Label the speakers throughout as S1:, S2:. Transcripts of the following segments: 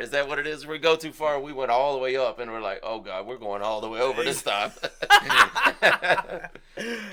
S1: Is that what it is? We go too far. We went all the way up, and we're like, oh god, we're going all the way over this time.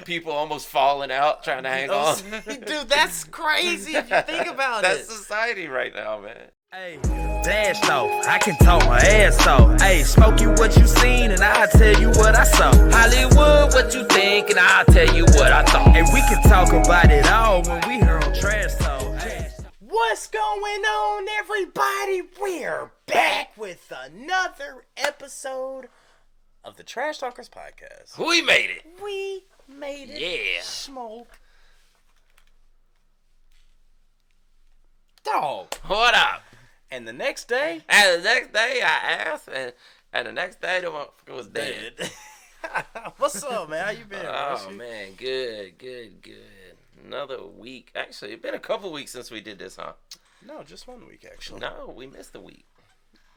S1: People almost falling out trying to hang on.
S2: Dude, that's crazy if you think about
S1: That's society right now, man.
S3: Hey, blast off, I can talk my ass off. Hey, smoke you what you seen and I'll tell you what I saw. Hollywood, what you think and I'll tell you what I thought. And we can talk about it all when we here on Trash Talk. Hey.
S2: What's going on, everybody? We're back with another episode of the Trash Talkers podcast.
S1: We made it.
S2: We made it.
S1: Yeah.
S2: Smoke. Dog.
S1: What up?
S2: And the next day?
S1: And the next day I asked, and the next day the motherfucker was dead.
S2: What's up, man? How you been?
S1: Oh, man. Good. Another week. Actually, it's been a couple weeks since we did this, huh?
S2: No, just 1 week, actually.
S1: No, we missed a week.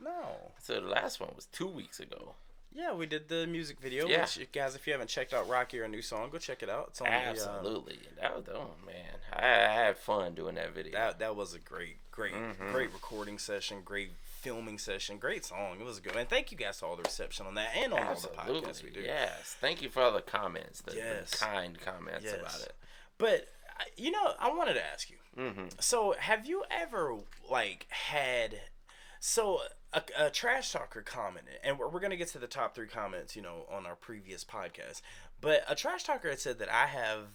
S2: No.
S1: So the last one was 2 weeks ago.
S2: Yeah, we did the music video.
S1: Yeah.
S2: Which, guys, if you haven't checked out Rocky, our new song, go check it out. It's on
S1: Absolutely. That was, oh, man. I had fun doing that video.
S2: That was a great recording session, great filming session, great song. It was good. And thank you guys for all the reception on that and on all the podcasts we do.
S1: Yes. Thank you for all the comments, the kind comments
S2: Yes.
S1: about it.
S2: But, I wanted to ask you. Mm-hmm. So, have you ever, had... So, a trash talker commented, and we're going to get to the top 3 comments, on our previous podcast. But a trash talker had said that I have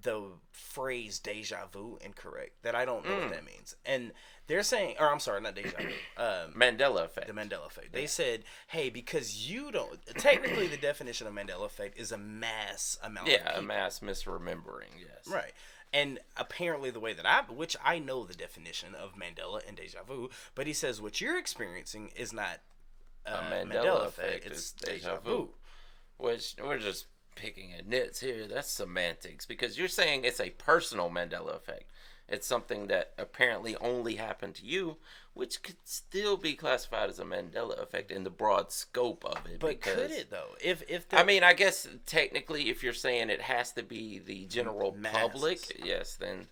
S2: the phrase deja vu incorrect, that I don't know what that means. And they're saying, or I'm sorry, not deja vu.
S1: Mandela effect.
S2: The Mandela effect. They said, hey, because you don't, technically the definition of Mandela effect is a mass amount of people.
S1: Yeah, a mass misremembering, yes.
S2: Right. And apparently the way that which I know the definition of Mandela and deja vu, but he says what you're experiencing is not
S1: a Mandela effect, it's deja vu. Which, we're just picking at nits here. That's semantics, because you're saying it's a personal Mandela effect. It's something that apparently only happened to you, which could still be classified as a Mandela effect in the broad scope of it.
S2: But could it, though?
S1: I guess technically if you're saying it has to be the general public, yes, then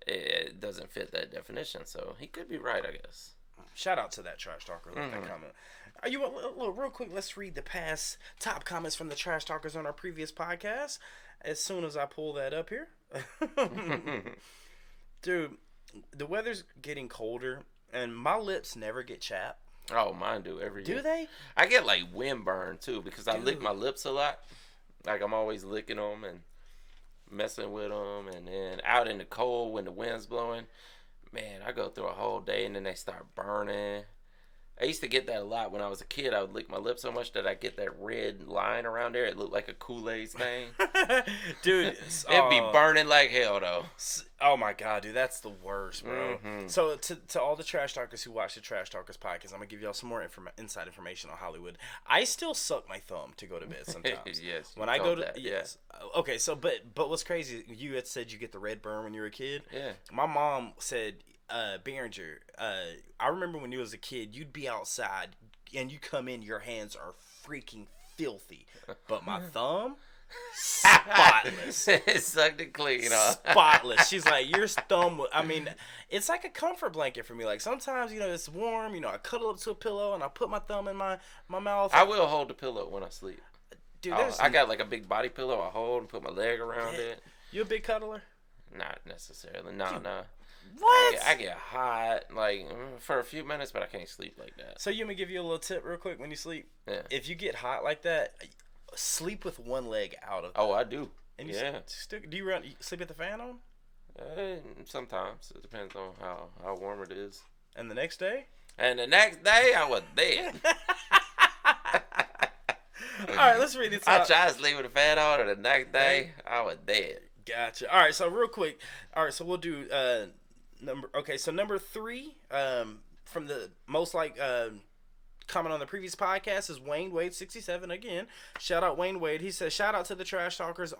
S1: it doesn't fit that definition. So he could be right, I guess.
S2: Shout out to that trash talker with that comment. Are you real quick? Let's read the past top comments from the trash talkers on our previous podcast. As soon as I pull that up here, dude, the weather's getting colder, and my lips never get chapped.
S1: Oh, mine do every year.
S2: Do they?
S1: I get windburn too because I lick my lips a lot. I'm always licking them and messing with them, and then out in the cold when the wind's blowing, man, I go through a whole day and then they start burning. I used to get that a lot when I was a kid. I would lick my lips so much that I get that red line around there. It looked like a Kool-Aid stain.
S2: Dude,
S1: it'd be burning like hell, though.
S2: Oh, my God, dude. That's the worst, bro.
S1: Mm-hmm.
S2: So, to all the trash talkers who watch the Trash Talkers podcast, I'm going to give y'all some more inside information on Hollywood. I still suck my thumb to go to bed sometimes.
S1: Yes.
S2: When I go to... Yes. Okay, so, but what's crazy, you had said you get the red burn when you were a kid.
S1: Yeah.
S2: My mom said... Behringer, I remember when you was a kid, you'd be outside and you come in, your hands are freaking filthy, but my thumb, spotless.
S1: It sucked it clean, huh?
S2: Spotless. She's like, your thumb, it's like a comfort blanket for me. Like sometimes, it's warm, I cuddle up to a pillow and I put my thumb in my mouth.
S1: I will hold the pillow when I sleep.
S2: Dude,
S1: I got a big body pillow I hold and put my leg around it.
S2: You a big cuddler?
S1: Not necessarily. No.
S2: What?
S1: I get hot, for a few minutes, but I can't sleep like that.
S2: So, let me give you a little tip real quick when you sleep.
S1: Yeah.
S2: If you get hot like that, sleep with one leg out of.
S1: Oh, I do.
S2: And you do you sleep with the fan on?
S1: Sometimes. It depends on how warm it is.
S2: And the next day?
S1: And the next day, I was dead.
S2: All right, let's read it.
S1: I tried to sleep with the fan on, and the next day, I was dead.
S2: Gotcha. All right, so real quick. All right, so we'll do number 3 from the most comment on the previous podcast is Wayne Wade 67 again. Shout out Wayne Wade. He says, shout out to the Trash Talkers.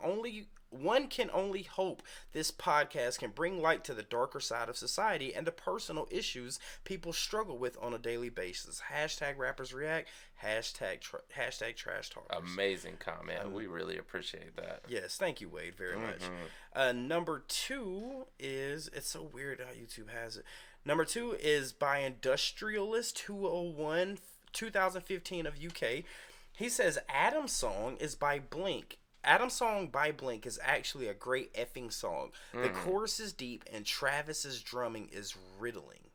S2: One can only hope this podcast can bring light to the darker side of society and the personal issues people struggle with on a daily basis. Hashtag rappers react. Hashtag trash talkers.
S1: Amazing comment. We really appreciate that.
S2: Yes, thank you, Wade, very much. Number 2 is, it's so weird how YouTube has it. Number 2 is by Industrialist 201 2015 of UK. He says Adam's Song is by Blink. Adam's Song by Blink is actually a great effing song. The chorus is deep and Travis's drumming is riddling.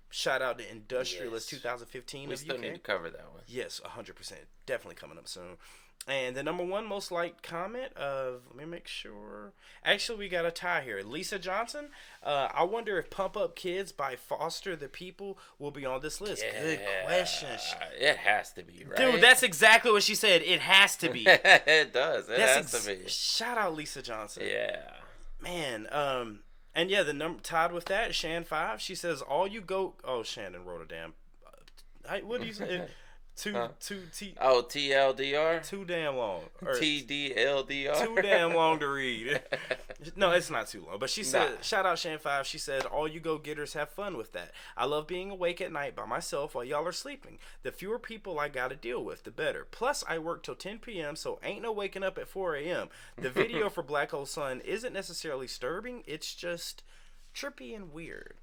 S2: Shout out to Industrialist 2015
S1: We
S2: of
S1: still
S2: UK.
S1: need to cover that one.
S2: Yes, 100%. Definitely coming up soon. And the number 1 most liked comment of, let me make sure. Actually, we got a tie here. Lisa Johnson. I wonder if Pump Up Kids by Foster the People will be on this list.
S1: Yeah,
S2: Good question.
S1: It has to be, right?
S2: Dude, that's exactly what she said. It has to be.
S1: It does. It has to be.
S2: Shout out Lisa Johnson.
S1: Yeah.
S2: Man, and yeah, the number tied with that, Shan 5. She says, "All you go." Oh, Shannon wrote a damn. What do you say?
S1: TLDR.
S2: Too damn long.
S1: TDLDR.
S2: Too damn long to read. No, it's not too long. But she said, shout out Shan 5. She said, "All you go getters have fun with that. I love being awake at night by myself while y'all are sleeping. The fewer people I gotta deal with, the better. Plus, I work till 10 p.m., so ain't no waking up at 4 a.m. The video for Black Hole Sun isn't necessarily disturbing. It's just trippy and weird."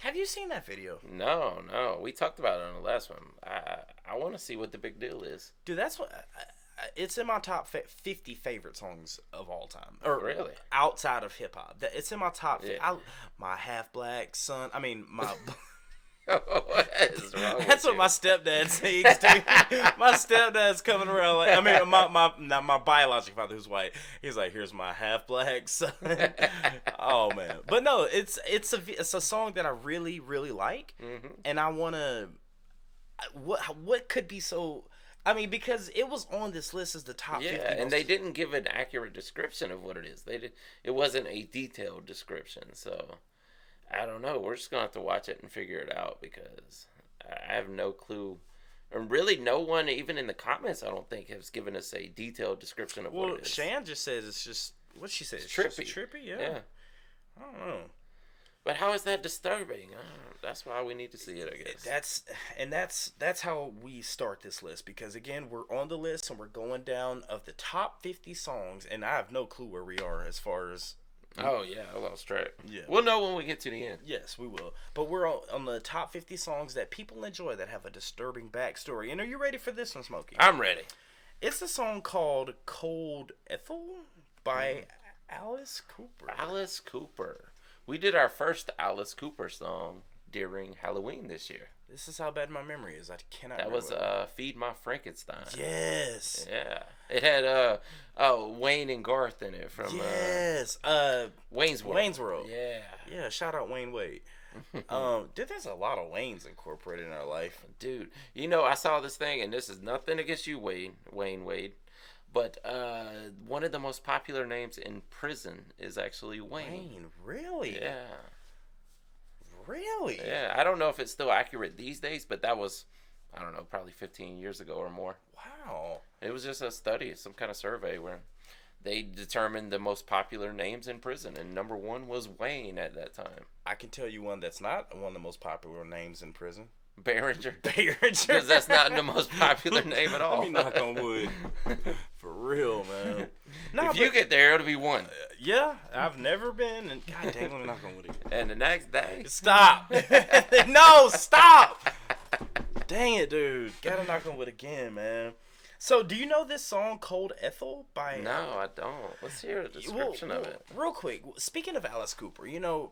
S2: Have you seen that video?
S1: No. We talked about it on the last one. I want to see what the big deal is.
S2: Dude, that's what... it's in my top 50 favorite songs of all time. Or
S1: really?
S2: Outside of hip-hop. It's in my top...
S1: Yeah.
S2: My half-black son... I mean, my...
S1: What is wrong
S2: That's
S1: with
S2: what my stepdad sings, dude. My stepdad's coming around like... I mean, my biological father, who's white, he's like, "Here's my half-black son." Oh, man. But no, it's a song that I really, really like. And I want to... What could be so... I mean, because it was on this list as the top 50.
S1: Yeah, and they didn't give an accurate description of what it is. It wasn't a detailed description, so... I don't know. We're just going to have to watch it and figure it out because I have no clue. And really, no one, even in the comments, I don't think, has given us a detailed description of what it is.
S2: Shan just says it's just, what'd she say? It's
S1: trippy.
S2: Just trippy, yeah. I don't know.
S1: But how is that disturbing? That's why we need to see it, I guess.
S2: That's how we start this list because, again, we're on the list and we're going down of the top 50 songs, and I have no clue where we are as far as...
S1: Oh, yeah, I lost track.
S2: Yeah.
S1: We'll know when we get to the end.
S2: Yes, we will. But we're on the top 50 songs that people enjoy that have a disturbing backstory. And are you ready for this one, Smokey?
S1: I'm ready.
S2: It's a song called Cold Ethel by Alice Cooper.
S1: Alice Cooper. We did our first Alice Cooper song during Halloween this year.
S2: This is how bad my memory is. I cannot
S1: That
S2: remember.
S1: was Feed My Frankenstein.
S2: Yes.
S1: Yeah. It had Wayne and Garth in it from
S2: yes.
S1: Wayne's World.
S2: Wayne's World.
S1: Yeah.
S2: Yeah, shout out Wayne Wade. Dude, there's a lot of Waynes incorporated in our life.
S1: Dude, you know, I saw this thing, and this is nothing against you, Wayne Wade, but one of the most popular names in prison is actually Wayne.
S2: Wayne, really?
S1: Yeah.
S2: Really?
S1: Yeah, I don't know if it's still accurate these days, but that was, I don't know, probably 15 years ago or more.
S2: Wow.
S1: It was just a study, some kind of survey where they determined the most popular names in prison, and number one was Wayne at that time.
S2: I can tell you one that's not one of the most popular names in prison.
S1: Behringer.
S2: Behringer.
S1: Because that's not the most popular name at all.
S2: Let me knock on wood. For real, man.
S1: If you get there, it'll be one.
S2: Yeah, I've never been, and god dang, let me knock on wood again.
S1: And the next day...
S2: Stop. No, stop. Dang it, dude. Gotta knock on wood again, man. So, do you know this song, Cold Ethel? By
S1: No, I don't. Let's hear a description of it.
S2: Real quick, speaking of Alice Cooper, you know,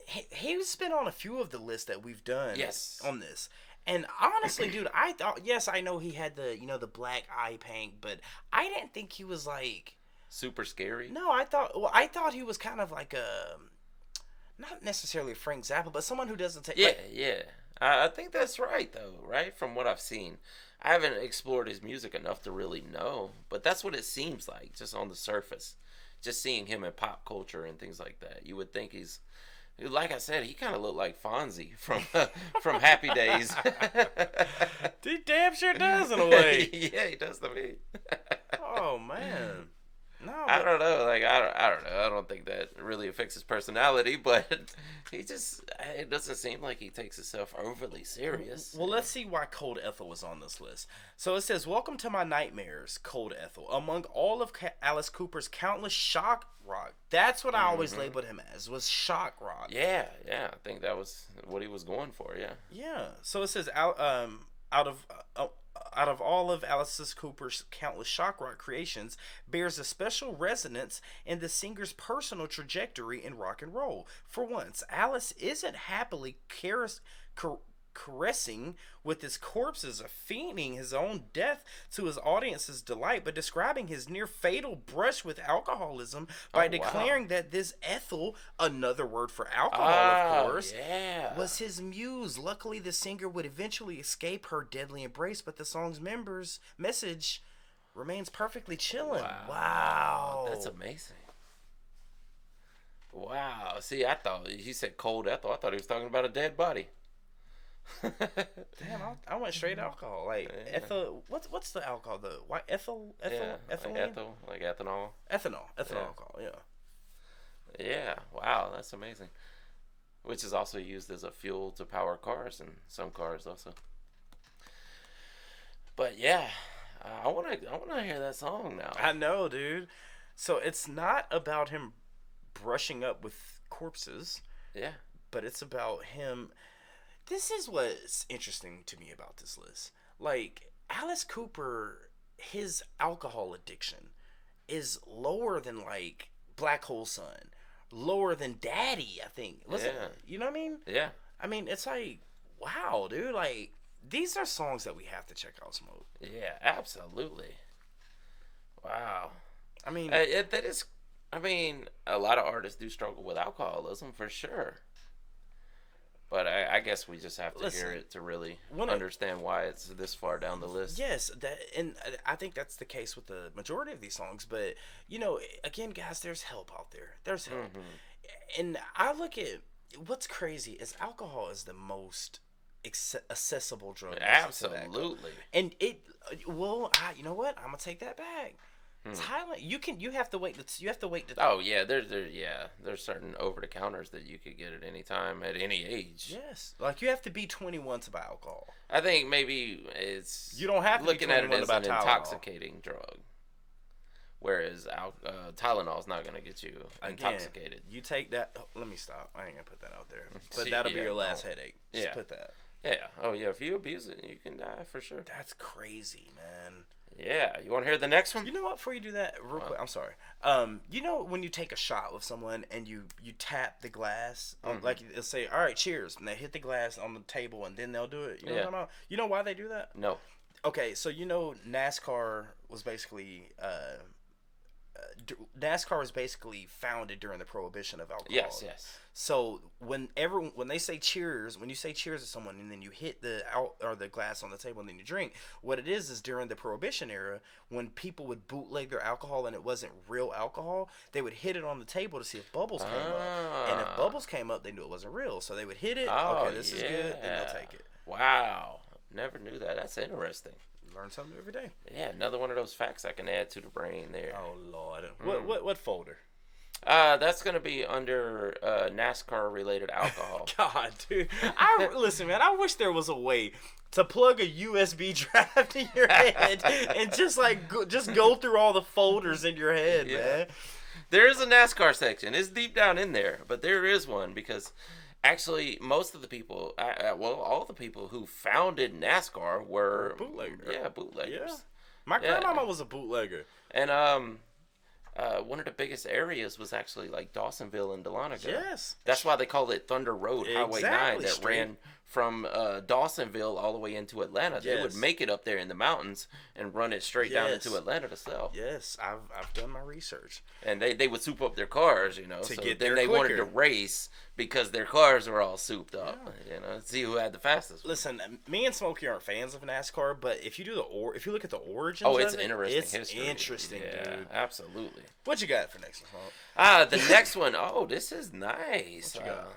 S2: he's been on a few of the lists that we've done on this. And honestly, dude, I thought, yes, I know he had the, you know, the black eye paint, but I didn't think he was like...
S1: Super scary?
S2: No, I thought he was kind of like a... Not necessarily Frank Zappa, but someone who doesn't take...
S1: Yeah. I think that's right, though, right? From what I've seen. I haven't explored his music enough to really know, but that's what it seems like, just on the surface. Just seeing him in pop culture and things like that. You would think he's... Like I said, he kind of looked like Fonzie from Happy Days.
S2: He damn sure does in a way.
S1: Yeah, he does to me.
S2: Oh, man. No,
S1: I don't know. Like I don't know. I don't think that really affects his personality, but it doesn't seem like he takes himself overly serious.
S2: Well, let's see why Cold Ethel was on this list. So it says, "Welcome to my nightmares, Cold Ethel. Among all of Alice Cooper's countless shock rock." That's what I always labeled him as, was shock rock.
S1: Yeah. I think that was what he was going for. Yeah.
S2: Yeah. So it says, out of all of Alice Cooper's countless shock rock creations, bears a special resonance in the singer's personal trajectory in rock and roll. For once, Alice isn't happily caressing with his corpses, fiending his own death to his audience's delight, but describing his near fatal brush with alcoholism by declaring that this Ethel, another word for alcohol, of course, was his muse. Luckily, the singer would eventually escape her deadly embrace, but the song's message remains perfectly chilling. Wow.
S1: That's amazing. Wow. See, I thought he said Cold Ethel. I thought he was talking about a dead body.
S2: Damn, I went straight alcohol. Like ethyl. What's the alcohol? The white ethyl.
S1: Like ethanol.
S2: Ethanol alcohol. Yeah.
S1: Yeah. Wow, that's amazing. Which is also used as a fuel to power cars, and some cars also. But yeah, I wanna hear that song now.
S2: I know, dude. So it's not about him brushing up with corpses.
S1: Yeah.
S2: But it's about him. This is what's interesting to me about this list. Like, Alice Cooper, his alcohol addiction is lower than, like, Black Hole Sun. Lower than Daddy, I think. You know what I mean?
S1: Yeah.
S2: I mean, it's like, wow, dude. Like, these are songs that we have to check out, Smoke.
S1: Yeah, absolutely. Wow.
S2: I mean...
S1: that is... I mean, a lot of artists do struggle with alcoholism, for sure. But I guess we just have to hear it to really understand why it's this far down the list.
S2: Yes, and I think that's the case with the majority of these songs. But, you know, again, guys, there's help out there. There's help. And I look at, what's crazy is alcohol is the most accessible drug.
S1: Absolutely.
S2: And you know what? I'm going to take that back. Thailand, you have to wait.
S1: Oh yeah, there's certain over the counters that you could get at any time, at any age.
S2: Yes, like you have to be 21 to buy alcohol.
S1: I think maybe you
S2: don't have to
S1: looking
S2: be 21
S1: at it as
S2: about
S1: an
S2: Tylenol.
S1: Intoxicating drug, whereas Tylenol is not going to get you intoxicated.
S2: You take that. Let me stop. I ain't gonna put that out there. But that'll be your last headache. Just put that.
S1: Yeah. Oh yeah. If you abuse it, you can die for sure.
S2: That's crazy, man.
S1: Yeah, you want to hear the next one?
S2: You know what? Before you do that, real quick, I'm sorry. You know when you take a shot with someone and you tap the glass, like they'll say, "All right, cheers," and they hit the glass on the table and then they'll do it. You know what I'm talking about? You know why they do that?
S1: No.
S2: Okay, so you know NASCAR was basically founded during the prohibition of alcohol.
S1: Yes.
S2: So when they say cheers, when you say cheers to someone and then you hit the glass on the table and then you drink, what it is during the prohibition era, when people would bootleg their alcohol and it wasn't real alcohol, they would hit it on the table to see if bubbles came up. And if bubbles came up, they knew it wasn't real. So they would hit it. Okay, this is good. Then they'll take it.
S1: Wow. Never knew that. That's interesting.
S2: Learn something every day.
S1: Yeah, another one of those facts I can add to the brain there.
S2: Oh Lord. What folder?
S1: That's gonna be under NASCAR related alcohol.
S2: God, dude. Listen, man. I wish there was a way to plug a USB drive to your head and just go through all the folders in your head, man.
S1: There is a NASCAR section. It's deep down in there, but there is one because actually most of the people, all the people who founded NASCAR were
S2: bootleggers.
S1: Yeah, bootleggers.
S2: Yeah. My grandmama was a bootlegger.
S1: And one of the biggest areas was actually like Dawsonville and Dahlonega.
S2: Yes.
S1: That's why they call it Thunder Road, Highway 9, that ran from Dawsonville all the way into Atlanta. Yes. They would make it up there in the mountains and run it straight down into Atlanta to sell.
S2: Yes, I've done my research.
S1: And they would soup up their cars, you know.
S2: To
S1: so
S2: get
S1: then
S2: there
S1: they
S2: quicker.
S1: wanted to race because their cars were all souped up, you know, see who had the fastest.
S2: Listen, me and Smokey aren't fans of NASCAR, but if you look at the origins
S1: it's
S2: of it,
S1: interesting
S2: it's
S1: history.
S2: Interesting, dude.
S1: Absolutely.
S2: What you got for next one?
S1: The next one, this is nice.
S2: What you got?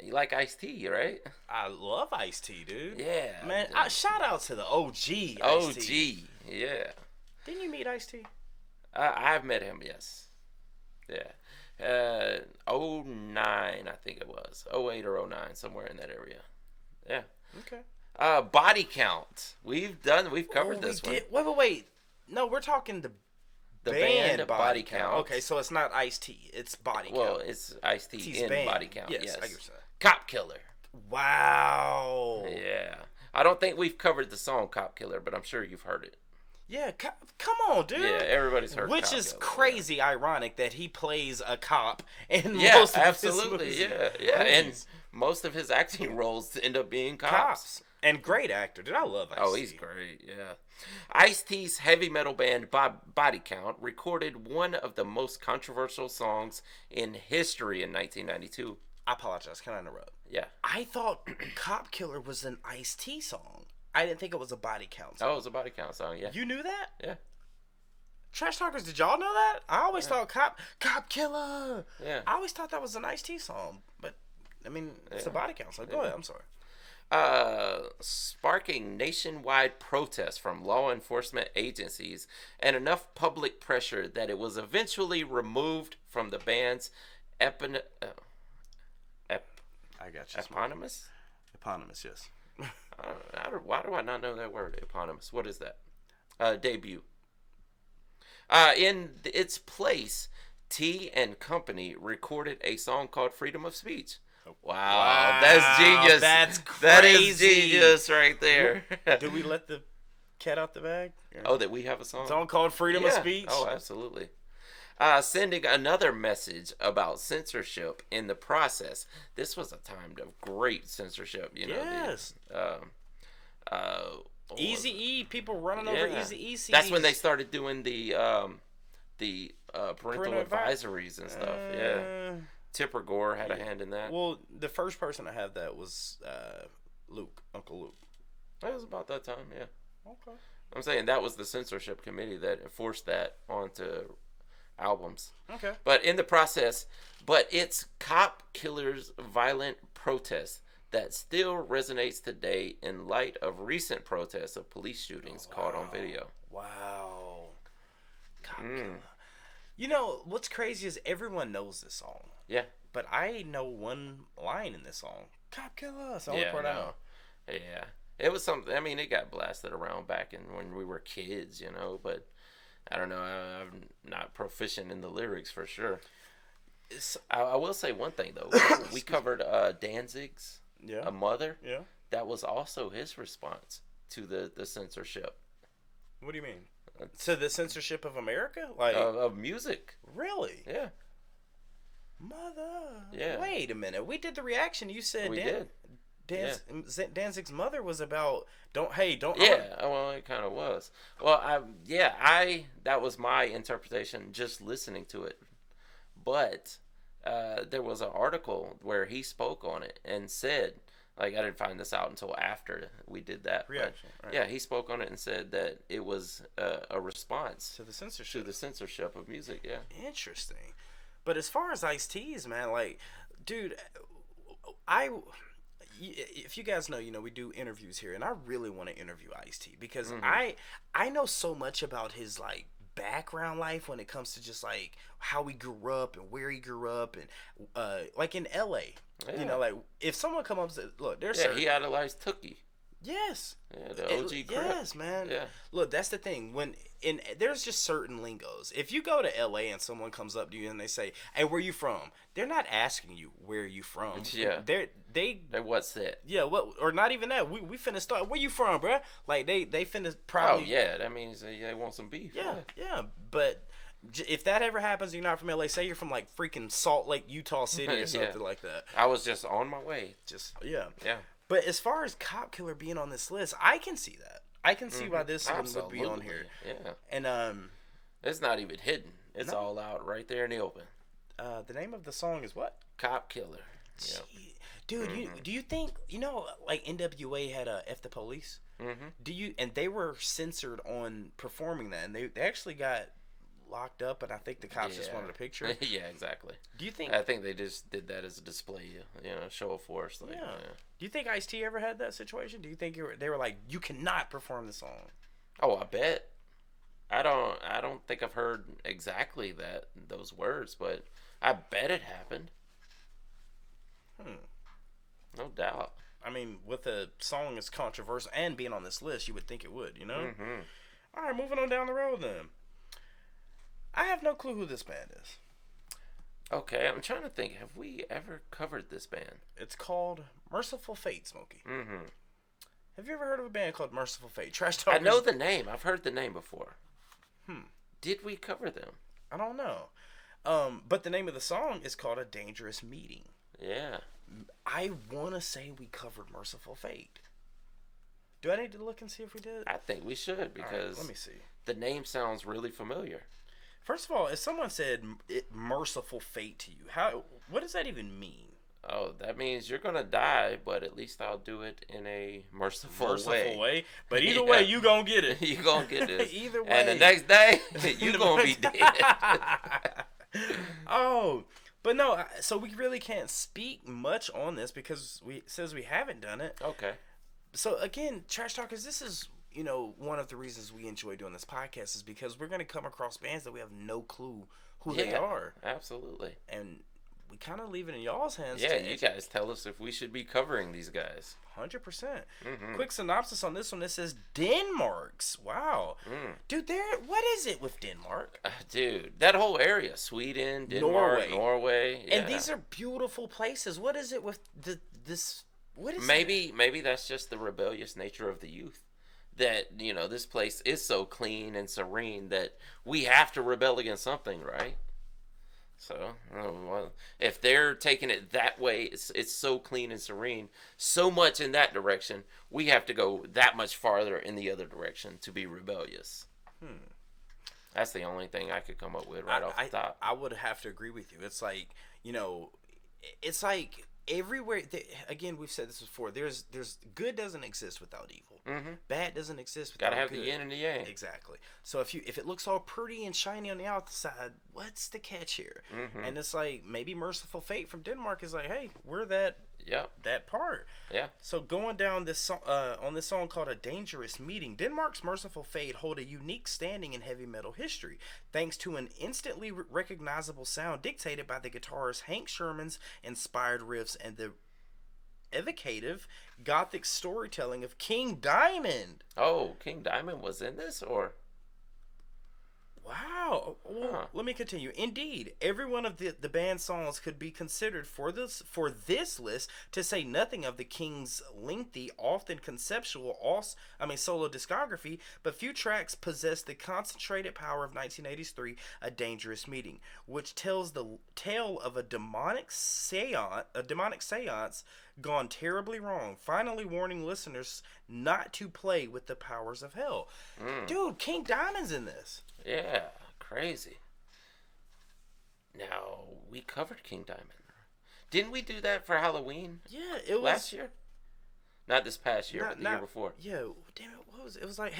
S1: You like iced tea, right?
S2: I love iced tea, dude.
S1: Yeah.
S2: Man, shout out to the OG
S1: OG, yeah.
S2: Didn't you meet Ice-T?
S1: I've met him, yes. Yeah. 09, I think it was. 08 or 09, somewhere in that area. Yeah.
S2: Okay.
S1: Body count. We've covered this one.
S2: Wait. No, we're talking the band Body Count. Okay, so it's not Ice-T. It's Body Count.
S1: Well, it's Ice-T in
S2: band.
S1: Body Count. Yes.
S2: I guess so.
S1: Cop Killer.
S2: Wow.
S1: Yeah. I don't think we've covered the song Cop Killer, but I'm sure you've heard it.
S2: Yeah, come on, dude.
S1: Yeah, everybody's heard
S2: Which
S1: Cop
S2: is
S1: Killer,
S2: crazy ironic that he plays a cop in
S1: yeah,
S2: most of
S1: absolutely.
S2: his
S1: Yeah. And most of his acting roles end up being cops.
S2: And great actor. Dude, I love Ice-T.
S1: Oh, he's great, yeah. Ice-T's heavy metal band Body Count recorded one of the most controversial songs in history in 1992.
S2: I apologize. Can I interrupt?
S1: Yeah.
S2: I thought Cop Killer was an Ice-T song. I didn't think it was a Body Count song.
S1: Oh, it was a Body Count song, yeah.
S2: You knew that?
S1: Yeah.
S2: Trash Talkers, did y'all know that? I always thought Cop Killer.
S1: Yeah.
S2: I always thought that was an Ice-T song. But, I mean, it's a Body Count song. Go ahead. I'm sorry.
S1: Sparking nationwide protests from law enforcement agencies and enough public pressure that it was eventually removed from the band's
S2: I got you.
S1: eponymous?
S2: Eponymous, yes.
S1: Why do I not know that word? Eponymous. What is that? Debut. In its place, T and Company recorded a song called "Freedom of Speech." Wow, that's genius.
S2: That's crazy.
S1: That is genius right there.
S2: Did we let the cat out the bag?
S1: Oh, that we have a song?
S2: Song called Freedom of Speech?
S1: Oh, absolutely. Sending another message about censorship in the process. This was a time of great censorship, you know.
S2: Yes. Eazy-E, people running over Eazy-E CDs.
S1: That's when they started doing the parental advisories and stuff. Yeah. Tipper Gore had a hand in that.
S2: Well, the first person to have that was Uncle Luke.
S1: That was about that time, yeah.
S2: Okay.
S1: I'm saying that was the censorship committee that enforced that onto albums.
S2: Okay.
S1: But in the process, it's Cop Killer's violent protest that still resonates today in light of recent protests of police shootings caught on video.
S2: Wow. Cop Killer. You know, what's crazy is everyone knows this song.
S1: Yeah.
S2: But I know one line in this song. Cop Killer. That's the only part I know.
S1: Yeah. It was something, I mean, it got blasted around back when we were kids, you know, but I don't know. I'm not proficient in the lyrics for sure. I will say one thing, though. We covered Danzig's A Mother.
S2: Yeah.
S1: That was also his response to the censorship.
S2: What do you mean? To the censorship of America? Like
S1: of music.
S2: Really?
S1: Yeah.
S2: Mother.
S1: Yeah.
S2: Wait a minute. We did the reaction. You said
S1: we did.
S2: Danzig's Mother was about don't.
S1: Yeah, well, it kind of was. Well, that was my interpretation just listening to it. But there was an article where he spoke on it and said, like, I didn't find this out until after we did that.
S2: Reaction.
S1: Right. Yeah, he spoke on it and said that it was a response
S2: to the censorship
S1: of music. Yeah.
S2: Interesting. But as far as Ice-T's, man, like, dude, if you guys know, you know, we do interviews here, and I really want to interview Ice-T because I know so much about his, like, background life when it comes to just, like, how he grew up and where he grew up and, like, in L.A., you know, like, if someone come up and says, look, there's
S1: he idolized Tookie.
S2: Yes.
S1: Yeah, the OG Crip.
S2: Yes, man.
S1: Yeah.
S2: Look, that's the thing. There's just certain lingos. If you go to LA and someone comes up to you and they say, "Hey, where you from?" They're not asking you where you from.
S1: Yeah.
S2: They
S1: what's that?
S2: Yeah, what or not even that. We finna start. Where you from, bruh? Like they finna probably.
S1: Oh yeah, that means they want some beef.
S2: Yeah. But if that ever happens, you're not from LA. Say you're from like freaking Salt Lake, Utah City, or something like that.
S1: I was just on my way.
S2: Yeah.
S1: Yeah.
S2: But as far as Cop Killer being on this list, I can see that. I can see why this one would be on here.
S1: Yeah.
S2: And
S1: it's not even hidden. It's all out right there in the open.
S2: The name of the song is what?
S1: Cop Killer. Yep.
S2: Dude, do you think, you know, like NWA had F the Police? Mm-hmm. And they were censored on performing that, and they actually got locked up, and I think the cops just wanted a picture.
S1: Yeah, exactly.
S2: Do you think?
S1: I think they just did that as a display, you know, show of force. Like,
S2: yeah. Do you think Ice-T ever had that situation? Do you think they were like, you cannot perform the song?
S1: Oh, I bet. I don't think I've heard exactly those words, but I bet it happened. No doubt.
S2: I mean, with a song as controversial and being on this list, you would think it would, you know?
S1: Mm-hmm.
S2: All right, moving on down the road then. I have no clue who this band is.
S1: Okay, I'm trying to think. Have we ever covered this band?
S2: It's called Mercyful Fate, Smokey.
S1: Mm-hmm.
S2: Have you ever heard of a band called Mercyful Fate? Trash Talkers.
S1: I know the name. I've heard the name before.
S2: Hmm.
S1: Did we cover them?
S2: I don't know. But the name of the song is called A Dangerous Meeting.
S1: Yeah.
S2: I want to say we covered Mercyful Fate. Do I need to look and see if we did?
S1: I think we should because
S2: let me see.
S1: The name sounds really familiar.
S2: First of all, if someone said merciful fate to you, what does that even mean?
S1: Oh, that means you're gonna die, but at least I'll do it in a merciful way.
S2: But either way, you gonna get it.
S1: You gonna get this.
S2: Either way.
S1: And the next day, you gonna be dead.
S2: Oh, but no. So we really can't speak much on this because it says we haven't done it.
S1: Okay.
S2: So again, Trash Talkers, this is one of the reasons we enjoy doing this podcast is because we're gonna come across bands that we have no clue who they are.
S1: Absolutely.
S2: And we kind of leave it in y'all's hands.
S1: Yeah, you guys tell us if we should be covering these guys.
S2: 100%.
S1: Mm-hmm.
S2: Quick synopsis on this one. It says Denmark's. Wow. Dude, what is it with Denmark?
S1: Dude, that whole area. Sweden, Denmark, Norway. Yeah.
S2: And these are beautiful places. What is it with this? What is
S1: Maybe that's just the rebellious nature of the youth. That, this place is so clean and serene that we have to rebel against something, right? So, if they're taking it that way, it's so clean and serene, so much in that direction, we have to go that much farther in the other direction to be rebellious. That's the only thing I could come up with off the top.
S2: I would have to agree with you. It's like, it's like everywhere. Again, we've said this before. There's good doesn't exist without evil. Bad doesn't exist without
S1: Gotta have
S2: good.
S1: the yin and the yang.
S2: Exactly. So if it looks all pretty and shiny on the outside, what's the catch here? And it's like maybe Mercyful Fate from Denmark is like, hey, we're that part.
S1: Yeah.
S2: So going down this on this song called A Dangerous Meeting, Denmark's Mercyful Fate hold a unique standing in heavy metal history, thanks to an instantly recognizable sound dictated by the guitarist Hank Sherman's inspired riffs and the evocative gothic storytelling of King Diamond.
S1: Oh, King Diamond was in this, or?
S2: Wow. Well, let me continue. Indeed, every one of the band's songs could be considered for this list, to say nothing of the King's lengthy, often conceptual solo discography, but few tracks possess the concentrated power of 1983's A Dangerous Meeting, which tells the tale of a demonic seance gone terribly wrong, finally warning listeners not to play with the powers of hell. Dude, King Diamond's in this.
S1: Yeah, crazy. Now, we covered King Diamond. Didn't we do that for Halloween?
S2: Yeah, it was
S1: last year. Not this past year, but the year before.
S2: Yeah, damn it, what was it? It was like,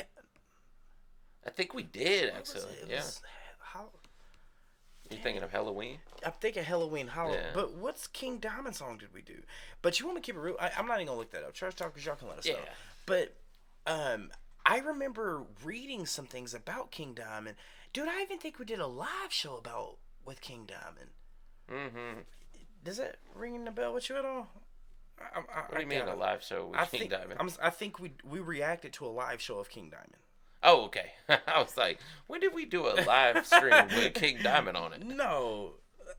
S1: I think we did actually. You're thinking of Halloween?
S2: I'm thinking Halloween. But what's King Diamond song did we do? But you want me to keep it real? I'm not even gonna look that up. Trash Talkers, y'all can let us know. But I remember reading some things about King Diamond. Dude, I even think we did a live show with King Diamond. Does that ring a bell with you at all?
S1: What do you mean a live show with King Diamond?
S2: I think we reacted to a live show of King Diamond.
S1: Oh, okay. I was like, when did we do a live stream with King Diamond on it?
S2: No.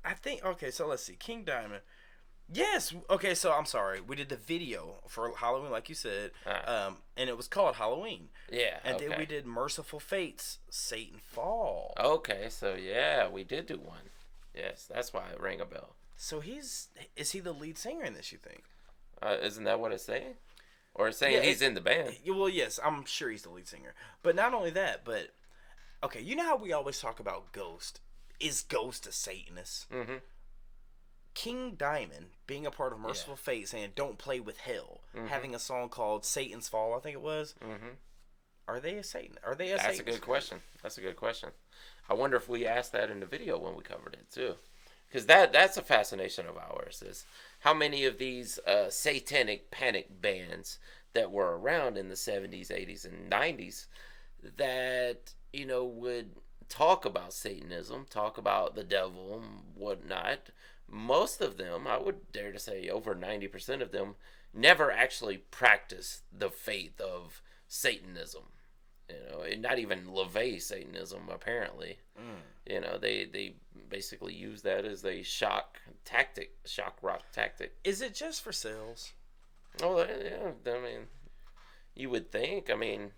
S2: I think, okay, so let's see. King Diamond. Yes. Okay, so I'm sorry. We did the video for Halloween, like you said, and it was called Halloween.
S1: Yeah.
S2: And then we did Mercyful Fate's Satan Fall.
S1: Okay, so yeah, we did do one. Yes, that's why it rang a bell.
S2: So is he the lead singer in this, you think?
S1: Isn't that what it's saying? Or it's saying he's in the band?
S2: Well, yes, I'm sure he's the lead singer. But not only that, but okay, you know how we always talk about Ghost? Is Ghost a Satanist? King Diamond being a part of Mercyful Fate, saying don't play with hell, having a song called Satan's Fall, I think it was. Are they a Satan? Are they a Satanist?
S1: That's a good question. That's a good question. I wonder if we asked that in the video when we covered it too, because that's a fascination of ours. Is how many of these satanic panic bands that were around in the 70s, 80s, and 90s that would talk about Satanism, talk about the devil and whatnot, most of them, I would dare to say over 90% of them, never actually practice the faith of Satanism. And not even LaVey Satanism, apparently. They basically use that as a shock rock tactic.
S2: Is it just for sales?
S1: Oh, yeah. I mean, you would think. I mean,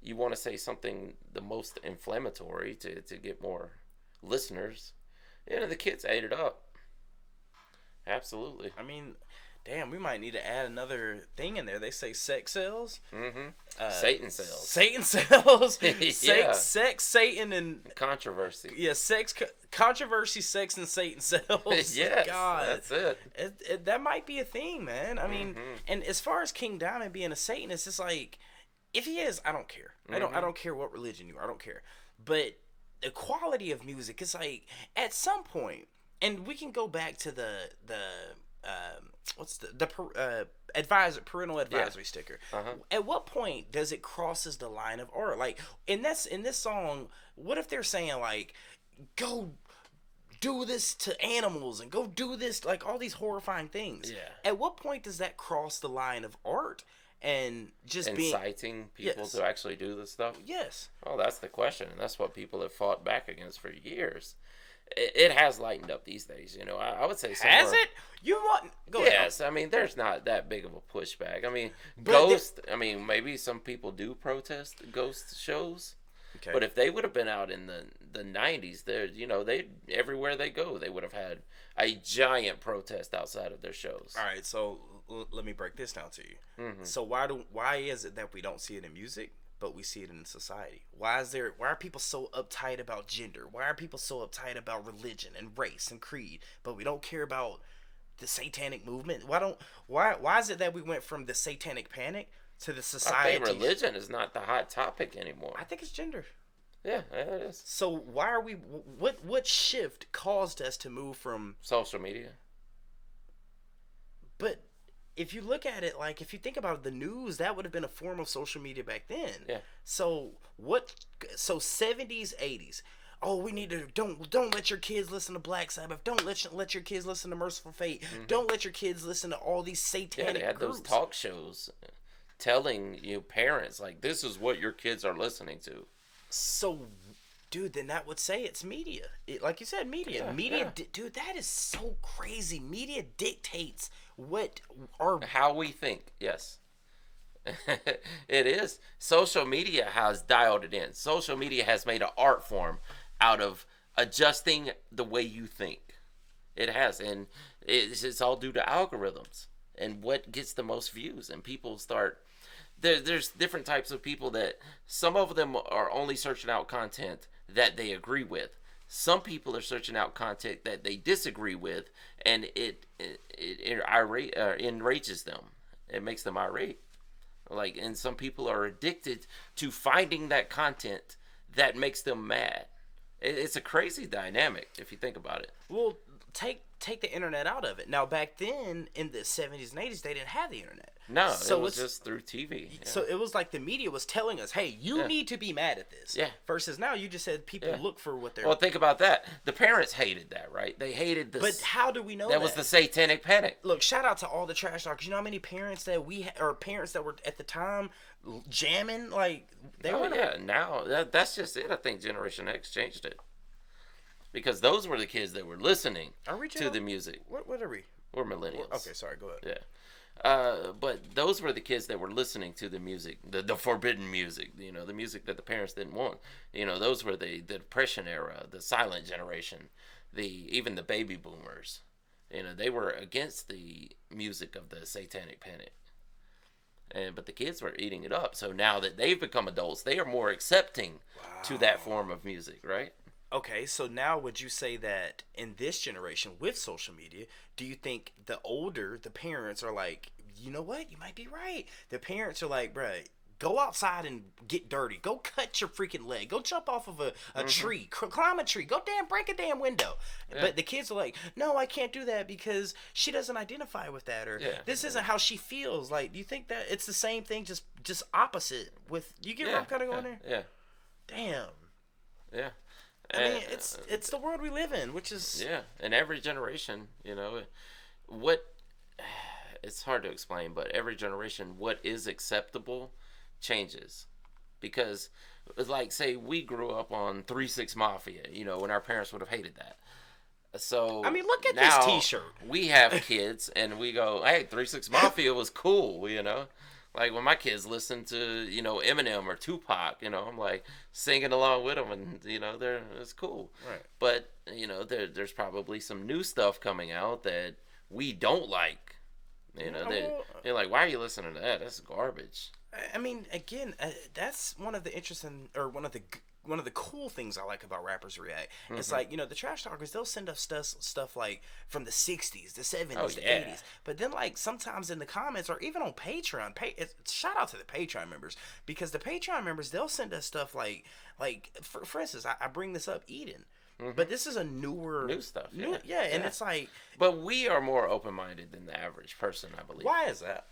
S1: you want to say something the most inflammatory to get more listeners. The kids ate it up. Absolutely.
S2: I mean, damn, we might need to add another thing in there. They say sex sells.
S1: Satan sells.
S2: Satan sells.
S1: Yeah.
S2: Sex, Satan, and
S1: controversy.
S2: Yeah, controversy, sex, and Satan sells.
S1: Yes,
S2: God,
S1: that's it.
S2: That might be a thing, man. I mean, and as far as King Diamond being a Satanist, it's like, if he is, I don't care. I don't care what religion you are. I don't care. But the quality of music is like, at some point, and we can go back to the parental advisory sticker. At what point does it crosses the line of art? Like in this song, what if they're saying like, go do this to animals and go do this, like all these horrifying things? At what point does that cross the line of art and just
S1: inciting people to actually do this stuff?
S2: Yes.
S1: Oh, that's the question, and that's what people have fought back against for years. It has lightened up these days, I would say.
S2: Has it? Go ahead.
S1: Yes, I mean, there's not that big of a pushback. I mean, Ghost. I mean, maybe some people do protest Ghost shows, but if they would have been out in the '90s, they everywhere they go, they would have had a giant protest outside of their shows.
S2: All right, so let me break this down to you. So why is it that we don't see it in music, but we see it in society? Why are people so uptight about gender? Why are people so uptight about religion and race and creed, but we don't care about the satanic movement? Why is it that we went from the satanic panic to the society?
S1: I think religion is not the hot topic anymore.
S2: I think it's gender.
S1: Yeah, it is.
S2: So why are we? What shift caused us to move from
S1: social media?
S2: But if you look at it, like if you think about the news, that would have been a form of social media back then.
S1: Yeah.
S2: So 70s, 80s. Oh, we need to don't let your kids listen to Black Sabbath. Don't let your kids listen to Mercyful Fate. Don't let your kids listen to all these satanic
S1: they had
S2: groups.
S1: Those talk shows telling parents like, this is what your kids are listening to.
S2: So, dude, then that would say it's media. Like you said, media. Dude, that is so crazy. Media dictates how
S1: we think. Yes. It is. Social media has dialed it in. Social media has made an art form out of adjusting the way you think. It has, and it's all due to algorithms and what gets the most views. And people start. There's different types of people that some of them are only searching out content that they agree with. Some people are searching out content that they disagree with, and it enrages them. It makes them irate. And some people are addicted to finding that content that makes them mad. It's a crazy dynamic if you think about it.
S2: Well, take the internet out of it. Now, back then in the 70s and 80s, they didn't have the internet.
S1: No, so it was just through TV. Yeah.
S2: So it was like the media was telling us, hey, you need to be mad at this.
S1: Yeah.
S2: Versus now, you just said people look for what they're...
S1: Well, think about that. The parents hated that, right? They hated this.
S2: But how do we know that?
S1: That was the satanic panic.
S2: Look, shout out to all the trash talkers. You know how many parents that parents that were at the time jamming? Like, they were...
S1: yeah, now, that's just it. I think Generation X changed it. Because those were the kids that were listening to the music.
S2: What are we?
S1: We're millennials.
S2: Okay, sorry, go ahead.
S1: Yeah. But those were the kids that were listening to the music, the forbidden music, the music that the parents didn't want. Those were the Depression era, the silent generation, even the baby boomers. They were against the music of the satanic panic. But the kids were eating it up. So now that they've become adults, they are more accepting to that form of music, right?
S2: Okay, so now would you say that in this generation with social media, do you think the parents are like, you know what, you might be right. The parents are like, bruh, go outside and get dirty. Go cut your freaking leg. Go jump off of a tree. Climb a tree. Go break a damn window. Yeah. But the kids are like, no, I can't do that because she doesn't identify with that, or this isn't how she feels. Like, do you think that it's the same thing, just opposite with, you get where I'm kind of going there?
S1: Yeah.
S2: Damn.
S1: Yeah.
S2: I mean, it's the world we live in, which is
S1: and every generation, what it's hard to explain, but every generation, what is acceptable changes, because it's like, say we grew up on 3-6 Mafia, when our parents would have hated that. So
S2: I mean, look at
S1: now
S2: this T-shirt.
S1: We have kids, and we go, "Hey, 3-6 Mafia was cool," Like when my kids listen to Eminem or Tupac, I'm like singing along with them, and it's cool.
S2: Right.
S1: But there's probably some new stuff coming out that we don't like. They're like, "Why are you listening to that? That's garbage."
S2: I mean, again, that's one of the interesting, or one of the cool things I like about Rappers React. Mm-hmm. It's like, the trash talkers, they'll send us stuff like from the 60s, the 70s, the 80s. But then, like, sometimes in the comments, or even on Patreon, shout out to the Patreon members, because the Patreon members, they'll send us stuff like for instance, I bring this up, Eden. Mm-hmm. But this is a new
S1: stuff.
S2: And it's like...
S1: But we are more open-minded than the average person, I believe.
S2: Why is that?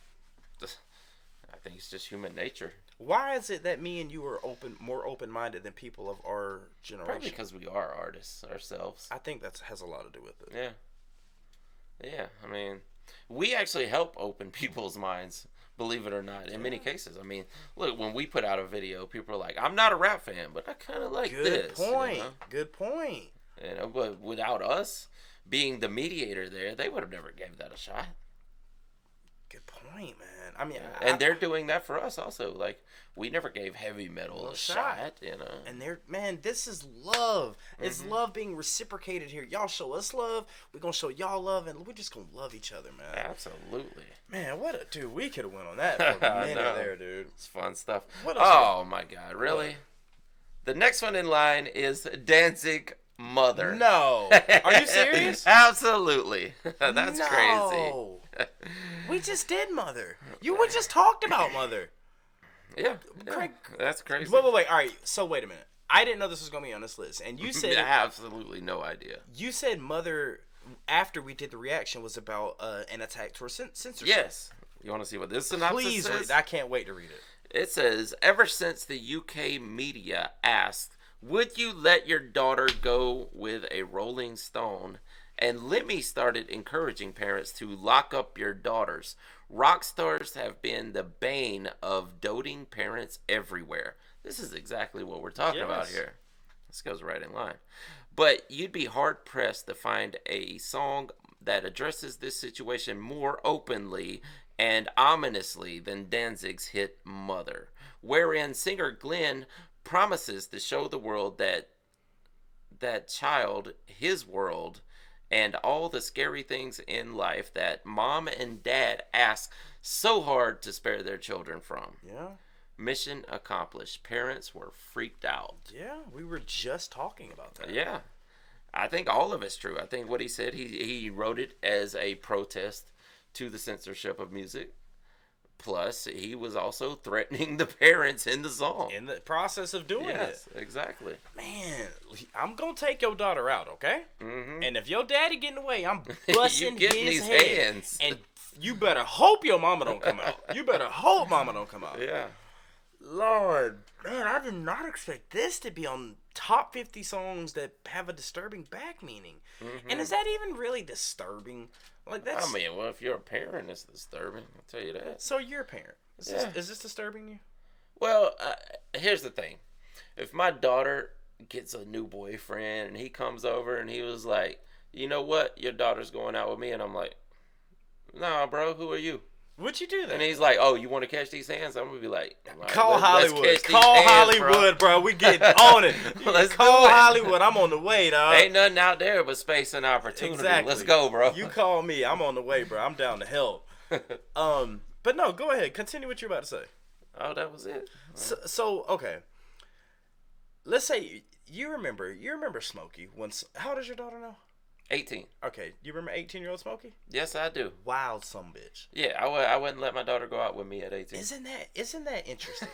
S1: I think it's just human nature.
S2: Why is it that me and you are more open-minded than people of our generation?
S1: Probably because we are artists ourselves.
S2: I think that has a lot to do with
S1: it. Yeah. I mean, we actually help open people's minds, believe it or not, in many cases. I mean, look, when we put out a video, people are like, "I'm not a rap fan, but I kind of like this."
S2: Good point.
S1: But without us being the mediator there, they would have never gave that a shot.
S2: Good point, man. I mean,
S1: and they're doing that for us also. Like, we never gave heavy metal a shot,
S2: And this is love. It's love being reciprocated here. Y'all show us love, we're gonna show y'all love, and we're just gonna love each other, man.
S1: Absolutely.
S2: Man, dude, we could have went on that for a minute there, dude.
S1: It's fun stuff.
S2: What else?
S1: Oh my God, really? What? The next one in line is Danzig, Mother.
S2: No. Are you serious?
S1: Absolutely. That's crazy.
S2: We just did Mother. You just talked about Mother.
S1: Yeah. Craig, that's crazy.
S2: Wait. All right. So wait a minute. I didn't know this was gonna be on this list, and you said
S1: absolutely no idea.
S2: You said Mother after we did the reaction was about an attack towards censorship.
S1: Yes. You want to see what this synopsis
S2: says?
S1: Please.
S2: I can't wait to read it.
S1: It says, ever since the UK media asked, "Would you let your daughter go with a Rolling Stone?" and Lemmy started encouraging parents to lock up your daughters, rock stars have been the bane of doting parents everywhere. This is exactly what we're talking about here. This goes right in line. But you'd be hard-pressed to find a song that addresses this situation more openly and ominously than Danzig's hit Mother, wherein singer Glenn promises to show the world that child, his world, and all the scary things in life that mom and dad ask so hard to spare their children from.
S2: Yeah.
S1: Mission accomplished. Parents were freaked out.
S2: Yeah, we were just talking about that.
S1: Yeah. I think all of it's true. I think what he said, he wrote it as a protest to the censorship of music. Plus, he was also threatening the parents in the song.
S2: In the process of doing it.
S1: Yes, exactly.
S2: Man, I'm going to take your daughter out, okay?
S1: Mm-hmm.
S2: And if your daddy get in the way, I'm busting
S1: his hands.
S2: And you better hope your mama don't come out. You better hope mama don't come out.
S1: Yeah.
S2: Lord, man, I did not expect this to be on top 50 songs that have a disturbing back meaning. Mm-hmm. And is that even really disturbing? Like that's.
S1: I mean, well, if you're a parent, it's disturbing. I'll tell you that.
S2: So you're a parent. Is this disturbing you?
S1: Well, here's the thing. If my daughter gets a new boyfriend and he comes over and he was like, "You know what? Your daughter's going out with me," and I'm like, "Nah, bro, who are you?"
S2: Would you do that?
S1: And he's like, "Oh, you want to catch these hands?" I'm gonna be like,
S2: "Call Hollywood. Call Hollywood, bro. We get on it. Call Hollywood. I'm on the way, dog.
S1: Ain't nothing out there but space and opportunity.
S2: Exactly.
S1: Let's go, bro.
S2: You call me. I'm on the way, bro. I'm down to help." But no, go ahead. Continue what you're about to say.
S1: Oh, that was it.
S2: So okay. Let's say you remember Smokey. How old is your daughter now?
S1: 18.
S2: Okay, you remember 18-year-old Smokey?
S1: Yes, I do.
S2: Wild sumbitch.
S1: Yeah, I wouldn't let my daughter go out with me at 18.
S2: Isn't that interesting?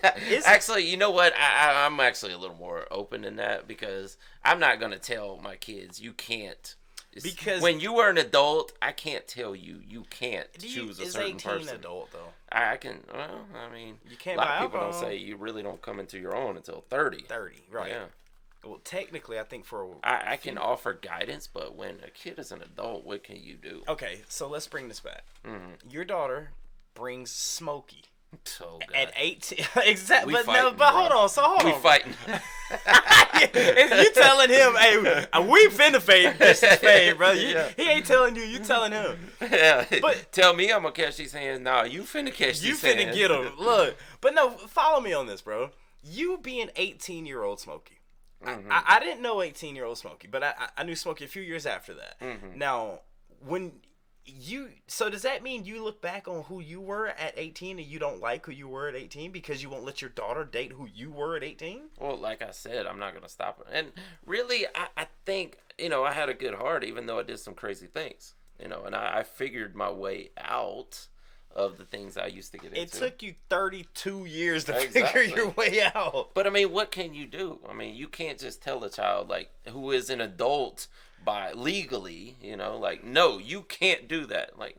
S1: Actually, you know what? I'm actually a little more open than that because I'm not gonna tell my kids you can't. Because when you are an adult, I can't tell you can't choose a certain person.
S2: Is 18 adult though?
S1: I can. Well, I mean,
S2: you can't.
S1: A lot of people don't say you really don't come into your own until 30.
S2: 30, right?
S1: Yeah.
S2: Well, technically, I think
S1: I can offer guidance, but when a kid is an adult, what can you do?
S2: Okay, so let's bring this back. Your daughter brings Smokey.
S1: Oh, God.
S2: At 18, exactly. But
S1: fighting,
S2: hold on. So hold on.
S1: We fighting.
S2: You telling him, hey, we finna fade. This is fade, bro. He ain't telling you. You telling him.
S1: Yeah.
S2: But
S1: tell me I'm gonna catch these hands. Nah, you finna catch these hands.
S2: You finna get them. Look, but no, follow me on this, bro. You being 18-year-old Smokey. I didn't know 18-year-old Smokey, but I knew Smokey a few years after that. Now, so does that mean you look back on who you were at 18 and you don't like who you were at 18 because you won't let your daughter date who you were at 18?
S1: Well, like I said, I'm not going to stop it. And really, I think, I had a good heart, even though I did some crazy things, and I figured my way out of the things I used to get into.
S2: It took you 32 years to figure your way out.
S1: But, I mean, what can you do? I mean, you can't just tell a child, like, who is an adult by legally, no, you can't do that. Like,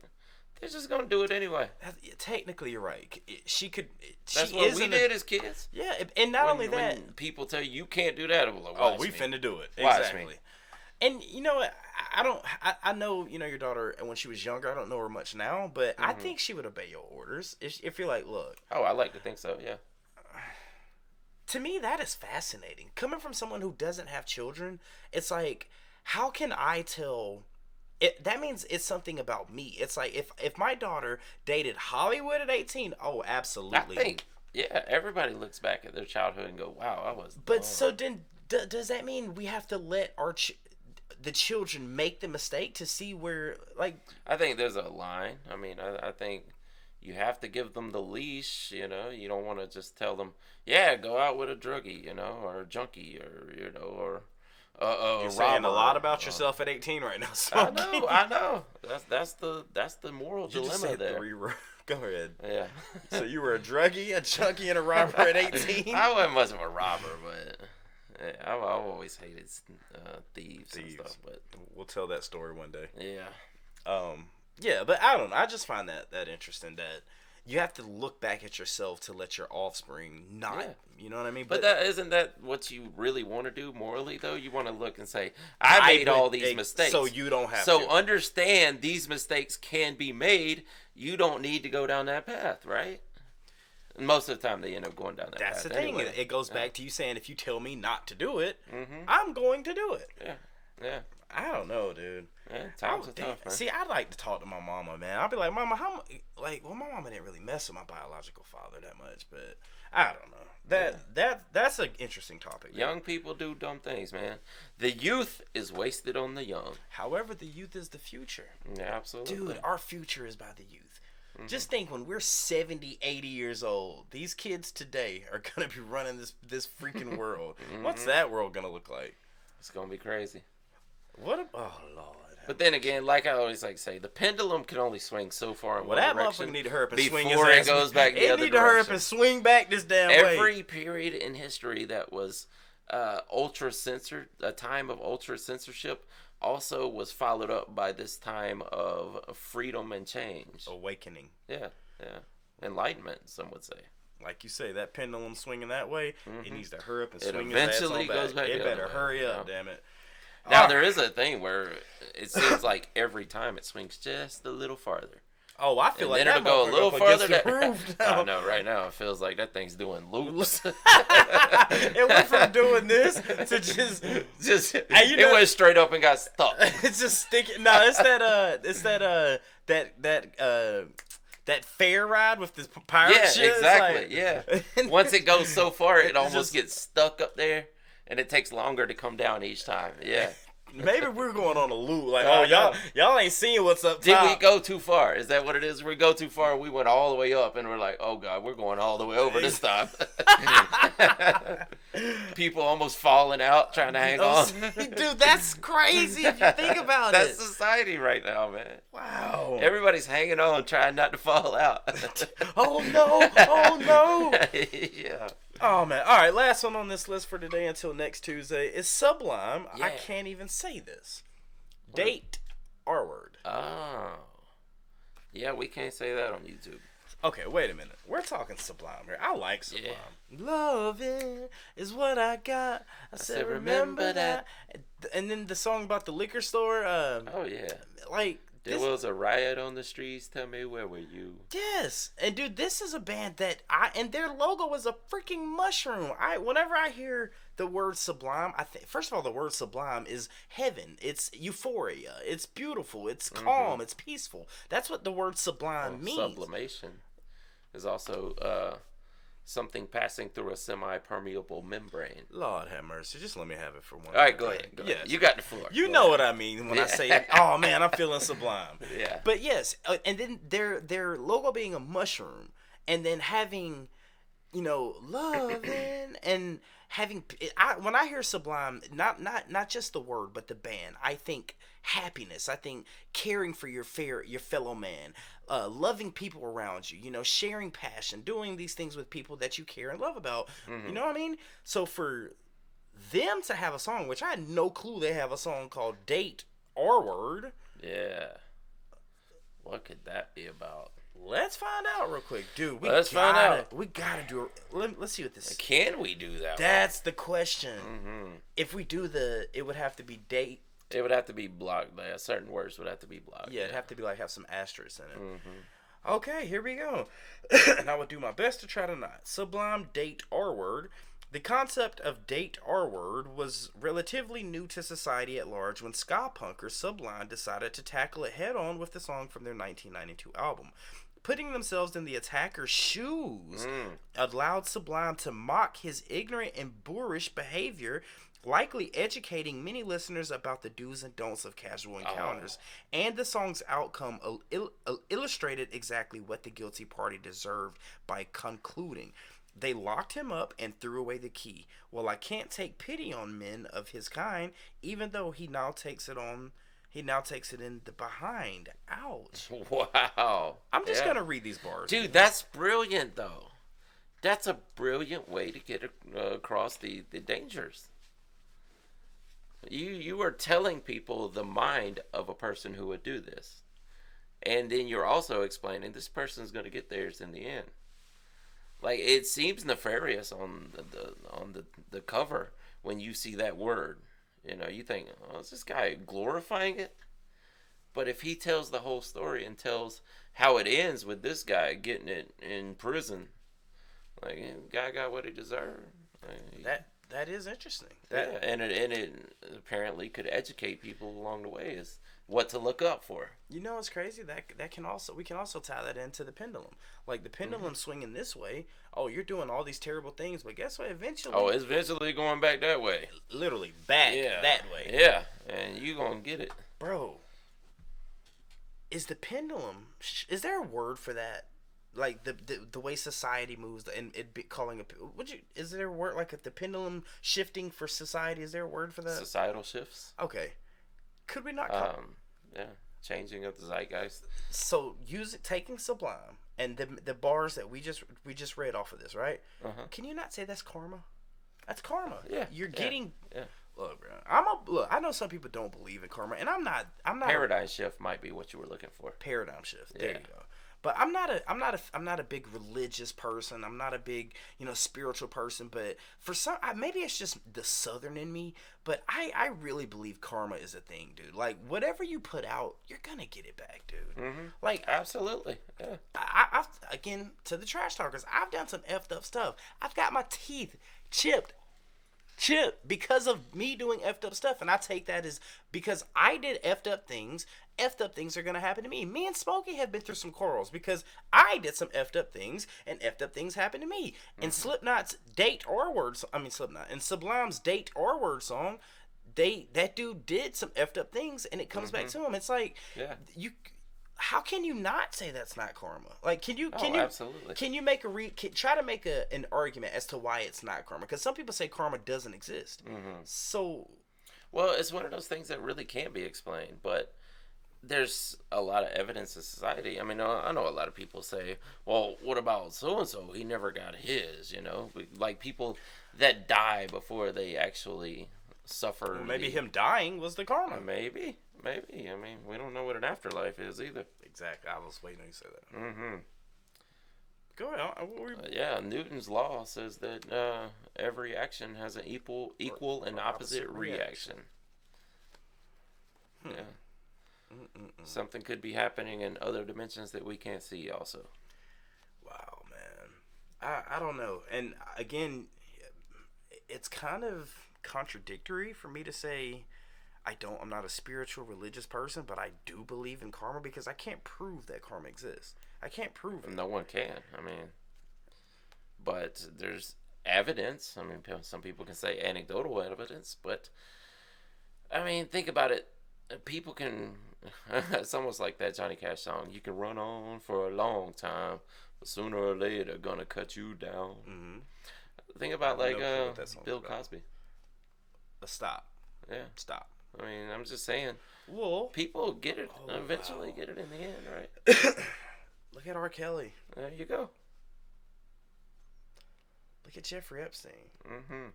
S1: they're just gonna do it anyway.
S2: Technically, you're right.
S1: That's what we did as kids.
S2: Yeah, and not only that,
S1: when people tell you can't do that, I'm like,
S2: we finna do it.
S1: Watch
S2: exactly.
S1: Me.
S2: And you know what? I know your daughter when she was younger. I don't know her much now, but I think she would obey your orders if you're like, look.
S1: Oh, I like to think so. Yeah.
S2: To me, that is fascinating. Coming from someone who doesn't have children, it's like, how can I tell? That means it's something about me. It's like if my daughter dated Hollywood at 18, oh, absolutely.
S1: I think, everybody looks back at their childhood and go, wow, I was.
S2: But so then, does that mean we have to let the children make the mistake to see where, like?
S1: I think there's a line. I mean, I think you have to give them the leash. You don't want to just tell them, go out with a druggie, or a junkie, or.
S2: You're saying a lot about yourself at 18 right now. So
S1: I know. That's the moral dilemma there.
S2: Go ahead.
S1: Yeah.
S2: So you were a druggie, a junkie, and a robber at 18?
S1: I wasn't much of a robber, but I've always hated thieves and stuff. But
S2: we'll tell that story one day.
S1: Yeah.
S2: Yeah, but I don't know. I just find that interesting that you have to look back at yourself to let your offspring not. Yeah. You know what I mean?
S1: But isn't that what you really want to do morally, though? You want to look and say, I made all these mistakes.
S2: So you don't have to.
S1: So understand these mistakes can be made. You don't need to go down that path, right? And most of the time, they end up going down that path.
S2: That's the thing.
S1: Anyway.
S2: It goes back to you saying, if you tell me not to do it, I'm going to do it.
S1: Yeah.
S2: I don't know, dude.
S1: Yeah, times are tough, man.
S2: See, I'd like to talk to my mama, man. I'd be like, Mama, my mama didn't really mess with my biological father that much, but I don't know. That's an interesting topic. Man.
S1: Young people do dumb things, man. The youth is wasted on the young.
S2: However, the youth is the future.
S1: Yeah, absolutely.
S2: Dude, our future is by the youth. Just think, when we're 70, 80 years old, these kids today are going to be running this freaking world. What's that world going to look like?
S1: It's going to be crazy.
S2: Oh, Lord.
S1: But then again, like I always say, the pendulum can only swing so far in one direction.
S2: Motherfucker need to hurry up and swing his
S1: before
S2: ass.
S1: It goes back the other direction.
S2: It need to hurry up and swing back this damn way.
S1: Every period in history that was ultra-censored, a time of ultra-censorship, also was followed up by this time of freedom and change.
S2: Awakening.
S1: Yeah. Enlightenment, some would say.
S2: Like you say, that pendulum swinging that way, it needs to hurry up and swing
S1: his ass
S2: eventually
S1: goes back.
S2: It better hurry up, damn it.
S1: Now, there is a thing where it seems like every time it swings just a little farther.
S2: Oh, I feel like
S1: then
S2: that
S1: it'll go a little farther.
S2: I
S1: know, right now it feels like that thing's doing loops.
S2: It went from doing this to just
S1: it went straight up and got stuck.
S2: It's just sticking. No, it's that fair ride with the pirate shit.
S1: Exactly. Once it goes so far, it almost gets stuck up there. And it takes longer to come down each time. Yeah.
S2: Maybe we're going on a loop. Like, y'all ain't seeing what's up top.
S1: Did we go too far? Is that what it is? We go too far. We went all the way up, and we're like, oh God, we're going all the way over this time. People almost falling out trying to hang on.
S2: Dude, that's crazy if you think about it.
S1: That's society right now, man.
S2: Wow.
S1: Everybody's hanging on, trying not to fall out.
S2: Oh no!
S1: Yeah.
S2: Oh man! All right, last one on this list for today until next Tuesday is Sublime.
S1: Yeah.
S2: I can't even say this. Date R word.
S1: Oh. Yeah, we can't say that on YouTube.
S2: Okay, wait a minute. We're talking Sublime here. I like Sublime. Yeah. Loving is what I got. I said, remember that. And then the song about the liquor store.
S1: Oh, yeah.
S2: Like,
S1: there was a riot on the streets. Tell me, where were you?
S2: Yes. And, dude, this is a band that and their logo is a freaking mushroom. Whenever I hear the word Sublime, I think, first of all, the word Sublime is heaven. It's euphoria. It's beautiful. It's calm. It's peaceful. That's what the word Sublime means.
S1: Sublimation is also something passing through a semi-permeable membrane.
S2: Lord have mercy. Just let me have it for one.
S1: All right, go ahead. Yes. You got the floor.
S2: You know what I mean when I say, oh, man, I'm feeling Sublime.
S1: Yeah.
S2: But, yes, and then their logo being a mushroom and then having, loving and having when I hear Sublime, not just the word but the band, I think happiness. I think caring for your fellow man, loving people around you, sharing passion, doing these things with people that you care and love about. You know what I mean? So for them to have a song, which I had no clue they have a song called Date R Word.
S1: Yeah. What could that be about?
S2: Let's find out real quick, dude.
S1: Let's find out.
S2: We gotta do it. Let's see what this is.
S1: Can we do that?
S2: That's the question. If we do it would have to be date.
S1: It would have to be blocked. Like, certain words would have to be blocked.
S2: Yeah, it'd have to be have some asterisks in it. Okay, here we go. And I would do my best to try to not. Sublime Date R Word. The concept of Date R Word was relatively new to society at large when ska punkers Sublime decided to tackle it head on with the song from their 1992 album. Putting themselves in the attacker's shoes allowed Sublime to mock his ignorant and boorish behavior, likely educating many listeners about the do's and don'ts of casual encounters. And the song's outcome illustrated exactly what the guilty party deserved by concluding, they locked him up and threw away the key. Well, I can't take pity on men of his kind, even though he now takes it in the behind. Ouch.
S1: Wow.
S2: I'm just going to read these bars.
S1: Dude, that's brilliant, though. That's a brilliant way to get across the dangers. You are telling people the mind of a person who would do this. And then you're also explaining this person's going to get theirs in the end. Like, it seems nefarious on the cover when you see that word. You think, oh, is this guy glorifying it? But if he tells the whole story and tells how it ends with this guy getting it in prison, like, the guy got what he deserved. Like,
S2: that is interesting.
S1: And it apparently could educate people along the way as what to look up for.
S2: It's crazy that we can also tie that into the pendulum. Like the pendulum swinging this way. Oh, you're doing all these terrible things, but guess what? Eventually.
S1: Oh, it's eventually going back that way.
S2: Literally back that way.
S1: Yeah, and you gonna get it,
S2: bro. Is the pendulum? Is there a word for that? Like the way society moves and it be calling is there a word like if the pendulum shifting for society? Is there a word for that?
S1: Societal shifts.
S2: Okay. Could we not?
S1: Changing of the zeitgeist.
S2: So taking Sublime and the bars that we just read off of this, right? Can you not say that's karma? That's karma.
S1: Yeah.
S2: You're getting.
S1: Yeah.
S2: Look, bro. I know some people don't believe in karma, and I'm not.
S1: Paradigm shift might be what you were looking for.
S2: Paradigm shift. There you go. But I'm not a big religious person. I'm not a big, spiritual person. But for some, maybe it's just the Southern in me. But I really believe karma is a thing, dude. Like whatever you put out, you're gonna get it back, dude. Like
S1: absolutely. Yeah.
S2: I've again to the trash talkers. I've done some effed up stuff. I've got my teeth chipped because of me doing effed up stuff, and I take that as because I did effed up things are gonna happen to me. Me and Smokey have been through some quarrels because I did some effed up things, and effed up things happened to me. And Slipknot's Date R Word, Slipknot, and Sublime's Date R Word song, that dude did some effed up things, and it comes back to him. It's like, how can you not say that's not karma? Like, can you
S1: absolutely.
S2: Can you make try to make an argument as to why it's not karma? Because some people say karma doesn't exist. So,
S1: well, it's one of those things that really can't be explained, but there's a lot of evidence in society. I mean, I know a lot of people say, well, what about so-and-so? He never got his, Like people that die before they actually suffer.
S2: Well, maybe him dying was the karma.
S1: Maybe. I mean, we don't know what an afterlife is either.
S2: Exactly. I was waiting on you to say that. Go ahead.
S1: Yeah, Newton's law says that every action has an equal and opposite reaction. Yeah. Something could be happening in other dimensions that we can't see also.
S2: Wow, man. I don't know. And again, it's kind of contradictory for me to say I'm not a spiritual religious person, but I do believe in karma because I can't prove that karma exists. I can't prove it.
S1: No one can. I mean, but there's evidence. I mean, some people can say anecdotal evidence, but I mean, think about it. People can. It's almost like that Johnny Cash song. You can run on for a long time, but sooner or later, gonna cut you down. Mm-hmm. Think about like Bill Cosby.
S2: Stop.
S1: Yeah.
S2: Stop.
S1: I mean, I'm just saying.
S2: Well,
S1: people get it eventually. Wow. Get it in the end, right?
S2: Look at R. Kelly.
S1: There you go.
S2: Look at Jeffrey Epstein.
S1: Mm-hmm.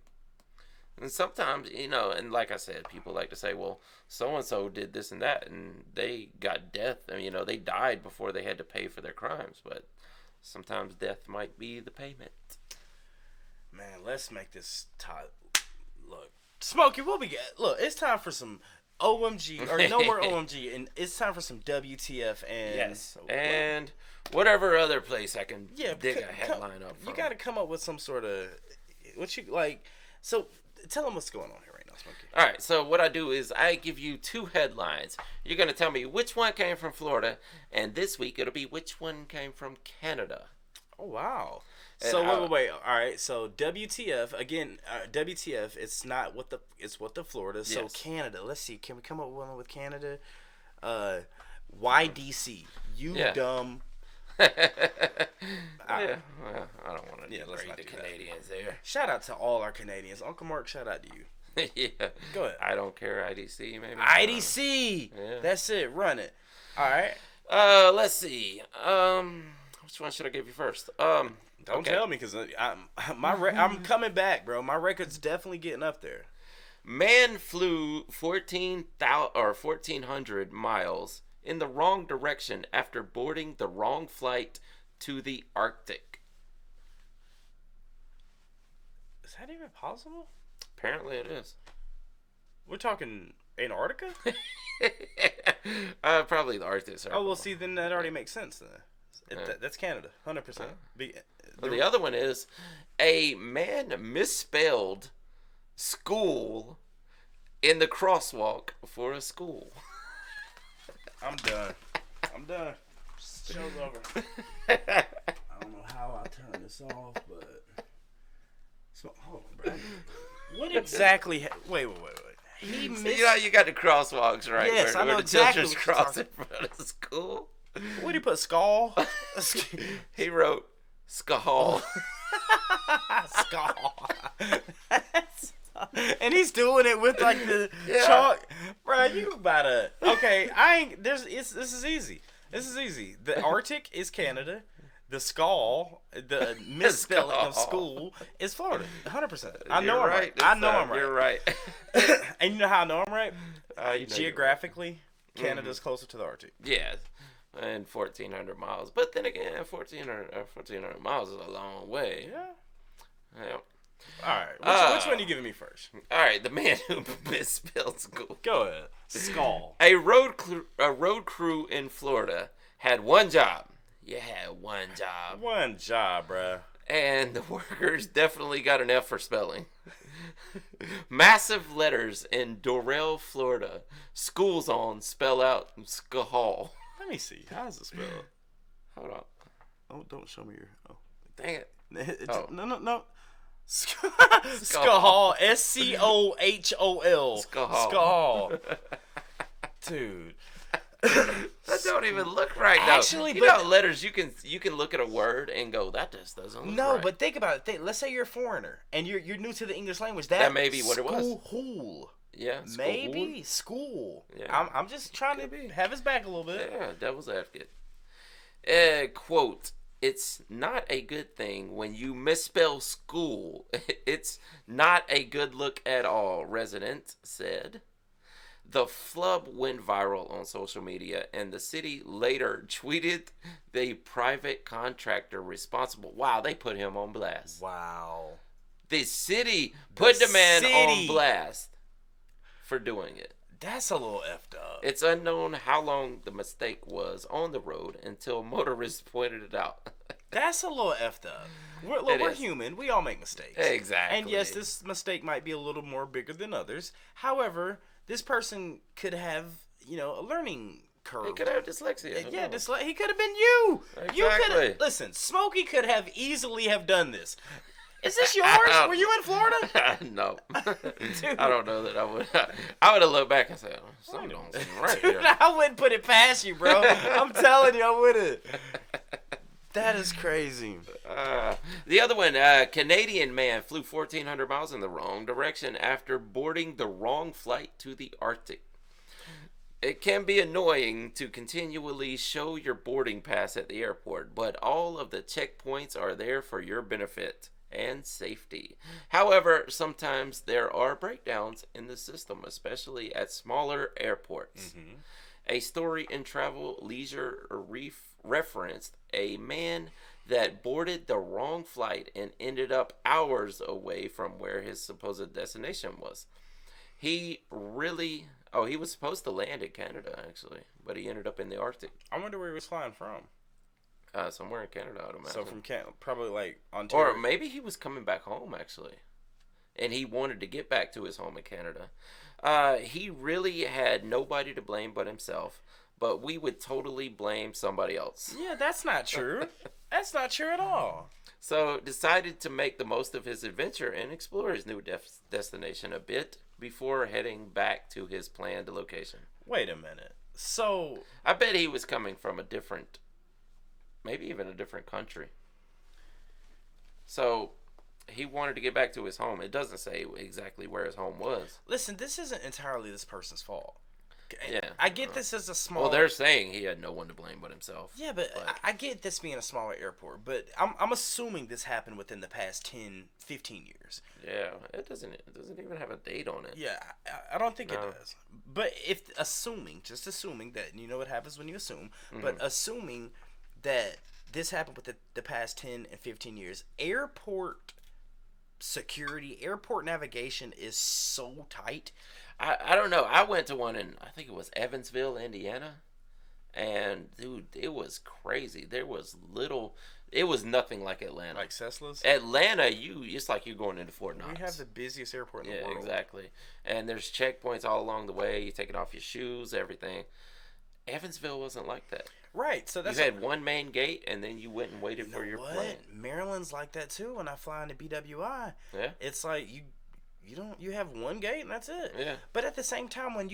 S1: And sometimes, and like I said, people like to say, well, so-and-so did this and that, and they got death. I mean, they died before they had to pay for their crimes, but sometimes death might be the payment.
S2: Man, let's make this look. Smokey, look, it's time for some OMG, or no more OMG, and it's time for some WTF and...
S1: Yes, and whatever other place I can dig a headline up from.
S2: You got to come up with some sort of... So, tell them what's going on here right now, Smokey.
S1: All right, so what I do is I give you two headlines. You're going to tell me which one came from Florida, and this week it'll be which one came from Canada.
S2: Oh, wow. So wait. All right. So WTF again? WTF. It's not what the Florida. Yes. So Canada. Let's see. Can we come up with one with Canada? YDC. Dumb.
S1: Well, I don't want to degrade the Canadians there.
S2: Shout out to all our Canadians. Uncle Mark, shout out to you.
S1: Yeah.
S2: Go ahead.
S1: I don't care. IDC maybe.
S2: IDC. Yeah. That's it. Run it. All right.
S1: Let's see. Which one should I give you first?
S2: Don't tell me, because I'm coming back, bro. My record's definitely getting up there.
S1: Man flew 1,400 miles in the wrong direction after boarding the wrong flight to the Arctic.
S2: Is that even possible?
S1: Apparently it is.
S2: We're talking Antarctica?
S1: Probably the Arctic.
S2: Oh, well, see, then that already makes sense, then. That's Canada, 100%.
S1: Well, the other one is a man misspelled school in the crosswalk for a school.
S2: I'm done. Show's over. I don't know how I turn this off, but hold on, bro. What exactly? Wait. He
S1: you got the crosswalks, right?
S2: Yes, I know
S1: the
S2: exactly.
S1: Children's cross in front of the school.
S2: What did he put? Skull?
S1: He wrote Skull.
S2: Skull. And he's doing it with like the chalk. Bro, you about to... Okay, this is easy. The Arctic is Canada. The skull, the misspelling of school is Florida. 100%. I know I'm right.
S1: You're right.
S2: And you know how I know I'm right? Geographically, Canada's closer to the Arctic.
S1: Yeah. And 1,400 miles. But then again, 1,400 miles is a long way.
S2: Yeah. All right. Which one are you giving me first?
S1: All right. The man who misspelled school.
S2: Go ahead. Skull.
S1: A road crew in Florida had one job. You had one job.
S2: One job, bruh.
S1: And the workers definitely got an F for spelling. Massive letters in Doral, Florida. School zone spell out Skahal.
S2: Let me see. How's it spelled?
S1: Hold on.
S2: Oh, don't show me your... Oh.
S1: Dang it.
S2: No. Skahal. SCOHOL. Skahal. Dude.
S1: That don't even look right now. Actually, letters you can look at a word and go, that just doesn't look right.
S2: No, but think about it. Let's say you're a foreigner and you're new to the English language. That
S1: may be what it was.
S2: School.
S1: Yeah.
S2: Maybe school.
S1: Yeah.
S2: I'm just trying to have his back a little bit.
S1: Yeah, devil's advocate. Quote, it's not a good thing when you misspell school. It's not a good look at all, resident said. The flub went viral on social media, and the city later tweeted the private contractor responsible. Wow, they put him on blast.
S2: Wow.
S1: The city put the man on
S2: city.
S1: blast for doing it.
S2: That's a little effed up.
S1: It's unknown how long the mistake was on the road until motorists pointed it out.
S2: That's a little effed up. We're human. We all make mistakes.
S1: Exactly.
S2: And yes, this mistake might be a little more bigger than others. However, this person could have, a learning curve.
S1: He could have dyslexia.
S2: Yeah, he could have been you.
S1: Exactly.
S2: You could listen. Smokey could have easily have done this. Is this yours? Were you in Florida?
S1: No. I don't know that I would. I would have looked back and said, something don't seem right
S2: Dude,
S1: here.
S2: I wouldn't put it past you, bro. I'm telling you, I wouldn't. That is crazy.
S1: The other one, Canadian man flew 1,400 miles in the wrong direction after boarding the wrong flight to the Arctic. It can be annoying to continually show your boarding pass at the airport, but all of the checkpoints are there for your benefit and safety. However, sometimes there are breakdowns in the system, especially at smaller airports. Mm-hmm. A story in Travel Leisure referenced a man that boarded the wrong flight and ended up hours away from where his supposed destination was. He was supposed to land in Canada, actually, but he ended up in the Arctic.
S2: I wonder where he was flying from.
S1: Somewhere in Canada, I'd imagine.
S2: So from probably like Ontario.
S1: Or maybe he was coming back home, actually. And he wanted to get back to his home in Canada. He really had nobody to blame but himself. But we would totally blame somebody else.
S2: Yeah, that's not true. That's not true at all.
S1: So decided to make the most of his adventure and explore his new destination a bit before heading back to his planned location.
S2: Wait a minute. So
S1: I bet he was coming from maybe even a different country. So he wanted to get back to his home. It doesn't say exactly where his home was.
S2: Listen, this isn't entirely this person's fault.
S1: Yeah,
S2: I get this as a small.
S1: Well, they're saying he had no one to blame but himself.
S2: Yeah, but I get this being a smaller airport, but I'm assuming this happened within the past 10, 15 years.
S1: Yeah, it doesn't even have a date on it.
S2: Yeah, I don't think it does. But just assuming that, what happens when you assume, but assuming that this happened with the past 10 and 15 years, airport security, airport navigation is so tight.
S1: I don't know. I went to one in, I think it was Evansville, Indiana. And, dude, it was crazy. It was nothing like Atlanta.
S2: Like Cessna's?
S1: Atlanta, it's like you're going into Fort Knox.
S2: We have the busiest airport in the world.
S1: Yeah, exactly. And there's checkpoints all along the way. You're taking off your shoes, everything. Evansville wasn't like that.
S2: Right. So that's
S1: you had one main gate, and then you went and waited for your plane.
S2: Maryland's like that, too. When I fly into BWI,
S1: yeah,
S2: it's like you have one gate and that's it.
S1: Yeah.
S2: But at the same time, when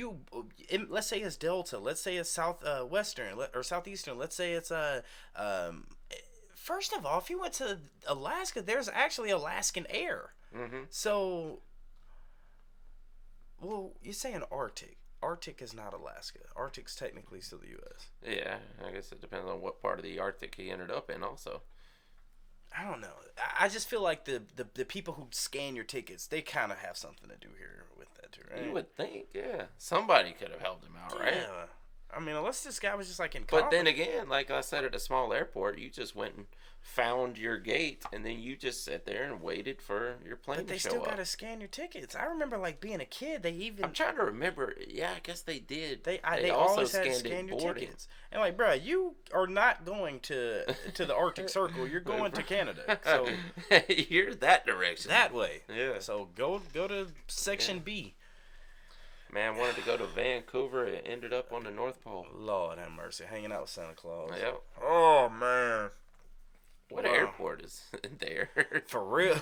S2: let's say it's Delta, let's say it's Southwestern or Southeastern, let's say it's first of all, if you went to Alaska, there's actually Alaskan Air. Mm-hmm. So, well, you're saying Arctic. Arctic is not Alaska. Arctic's technically still the U.S.
S1: Yeah, I guess it depends on what part of the Arctic he ended up in also.
S2: I don't know. I just feel like the people who scan your tickets, they kind of have something to do here with that too, right?
S1: You would think, yeah. Somebody could have helped him out, right?
S2: Yeah. I mean, unless this guy was just like in
S1: But then again, like I said, at a small airport, you just went and found your gate, and then you just sat there and waited for your plane to show up.
S2: But they still got to scan your tickets. I remember, like, being a kid, I'm
S1: trying to remember. Yeah, I guess they did.
S2: They also had to scan your tickets. And, like, bro, you are not going to the Arctic Circle. You're going to Canada. So
S1: you're that direction.
S2: That way.
S1: Yeah.
S2: So go to Section B.
S1: Man, wanted to go to Vancouver. It ended up on the North Pole.
S2: Lord have mercy. Hanging out with Santa Claus.
S1: Yep.
S2: Oh, man.
S1: What airport is there?
S2: For real,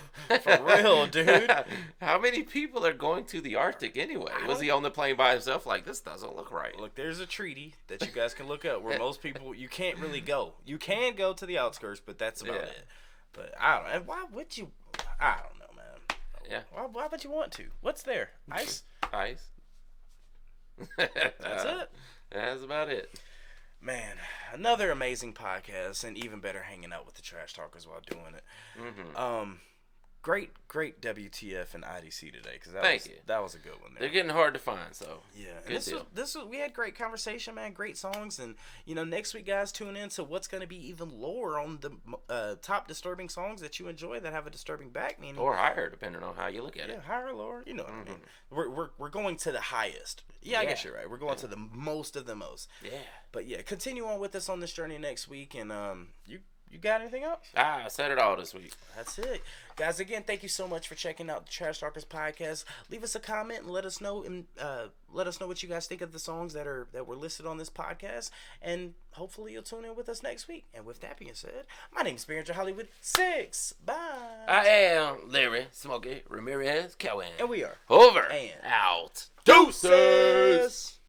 S2: dude.
S1: How many people are going to the Arctic anyway? Was he on the plane by himself? Like, this doesn't look right.
S2: Look, there's a treaty that you guys can look up where most people, you can't really go. You can go to the outskirts, but that's about it. But I don't know. Why would you? I don't know, man.
S1: Yeah.
S2: Why would you want to? What's there? Ice?
S1: Ice.
S2: That's it.
S1: That's about it.
S2: Man, another amazing podcast, and even better hanging out with the trash talkers while doing it. Mm-hmm. Great WTF and IDC today, because that was a good one. There.
S1: They're getting hard to find, so
S2: yeah.
S1: Good deal.
S2: We had great conversation, man. Great songs, and next week, guys, tune in to what's going to be even lower on the top disturbing songs that you enjoy that have a disturbing back meaning,
S1: or higher, depending on how you look at it.
S2: Yeah, higher or lower. You know what I mean. We're going to the highest. Yeah, I guess you're right. We're going to the most of the most.
S1: Yeah.
S2: But yeah, continue on with us on this journey next week, and You got anything else?
S1: I said it all this week.
S2: That's it. Guys, again, thank you so much for checking out the Trash Talkers podcast. Leave us a comment and let us know what you guys think of the songs that were listed on this podcast. And hopefully you'll tune in with us next week. And with that being said, my name is Spiritual Hollywood 6. Bye.
S1: I am Larry Smokey Ramirez Cowan.
S2: And we are
S1: over
S2: and
S1: out. Deuces.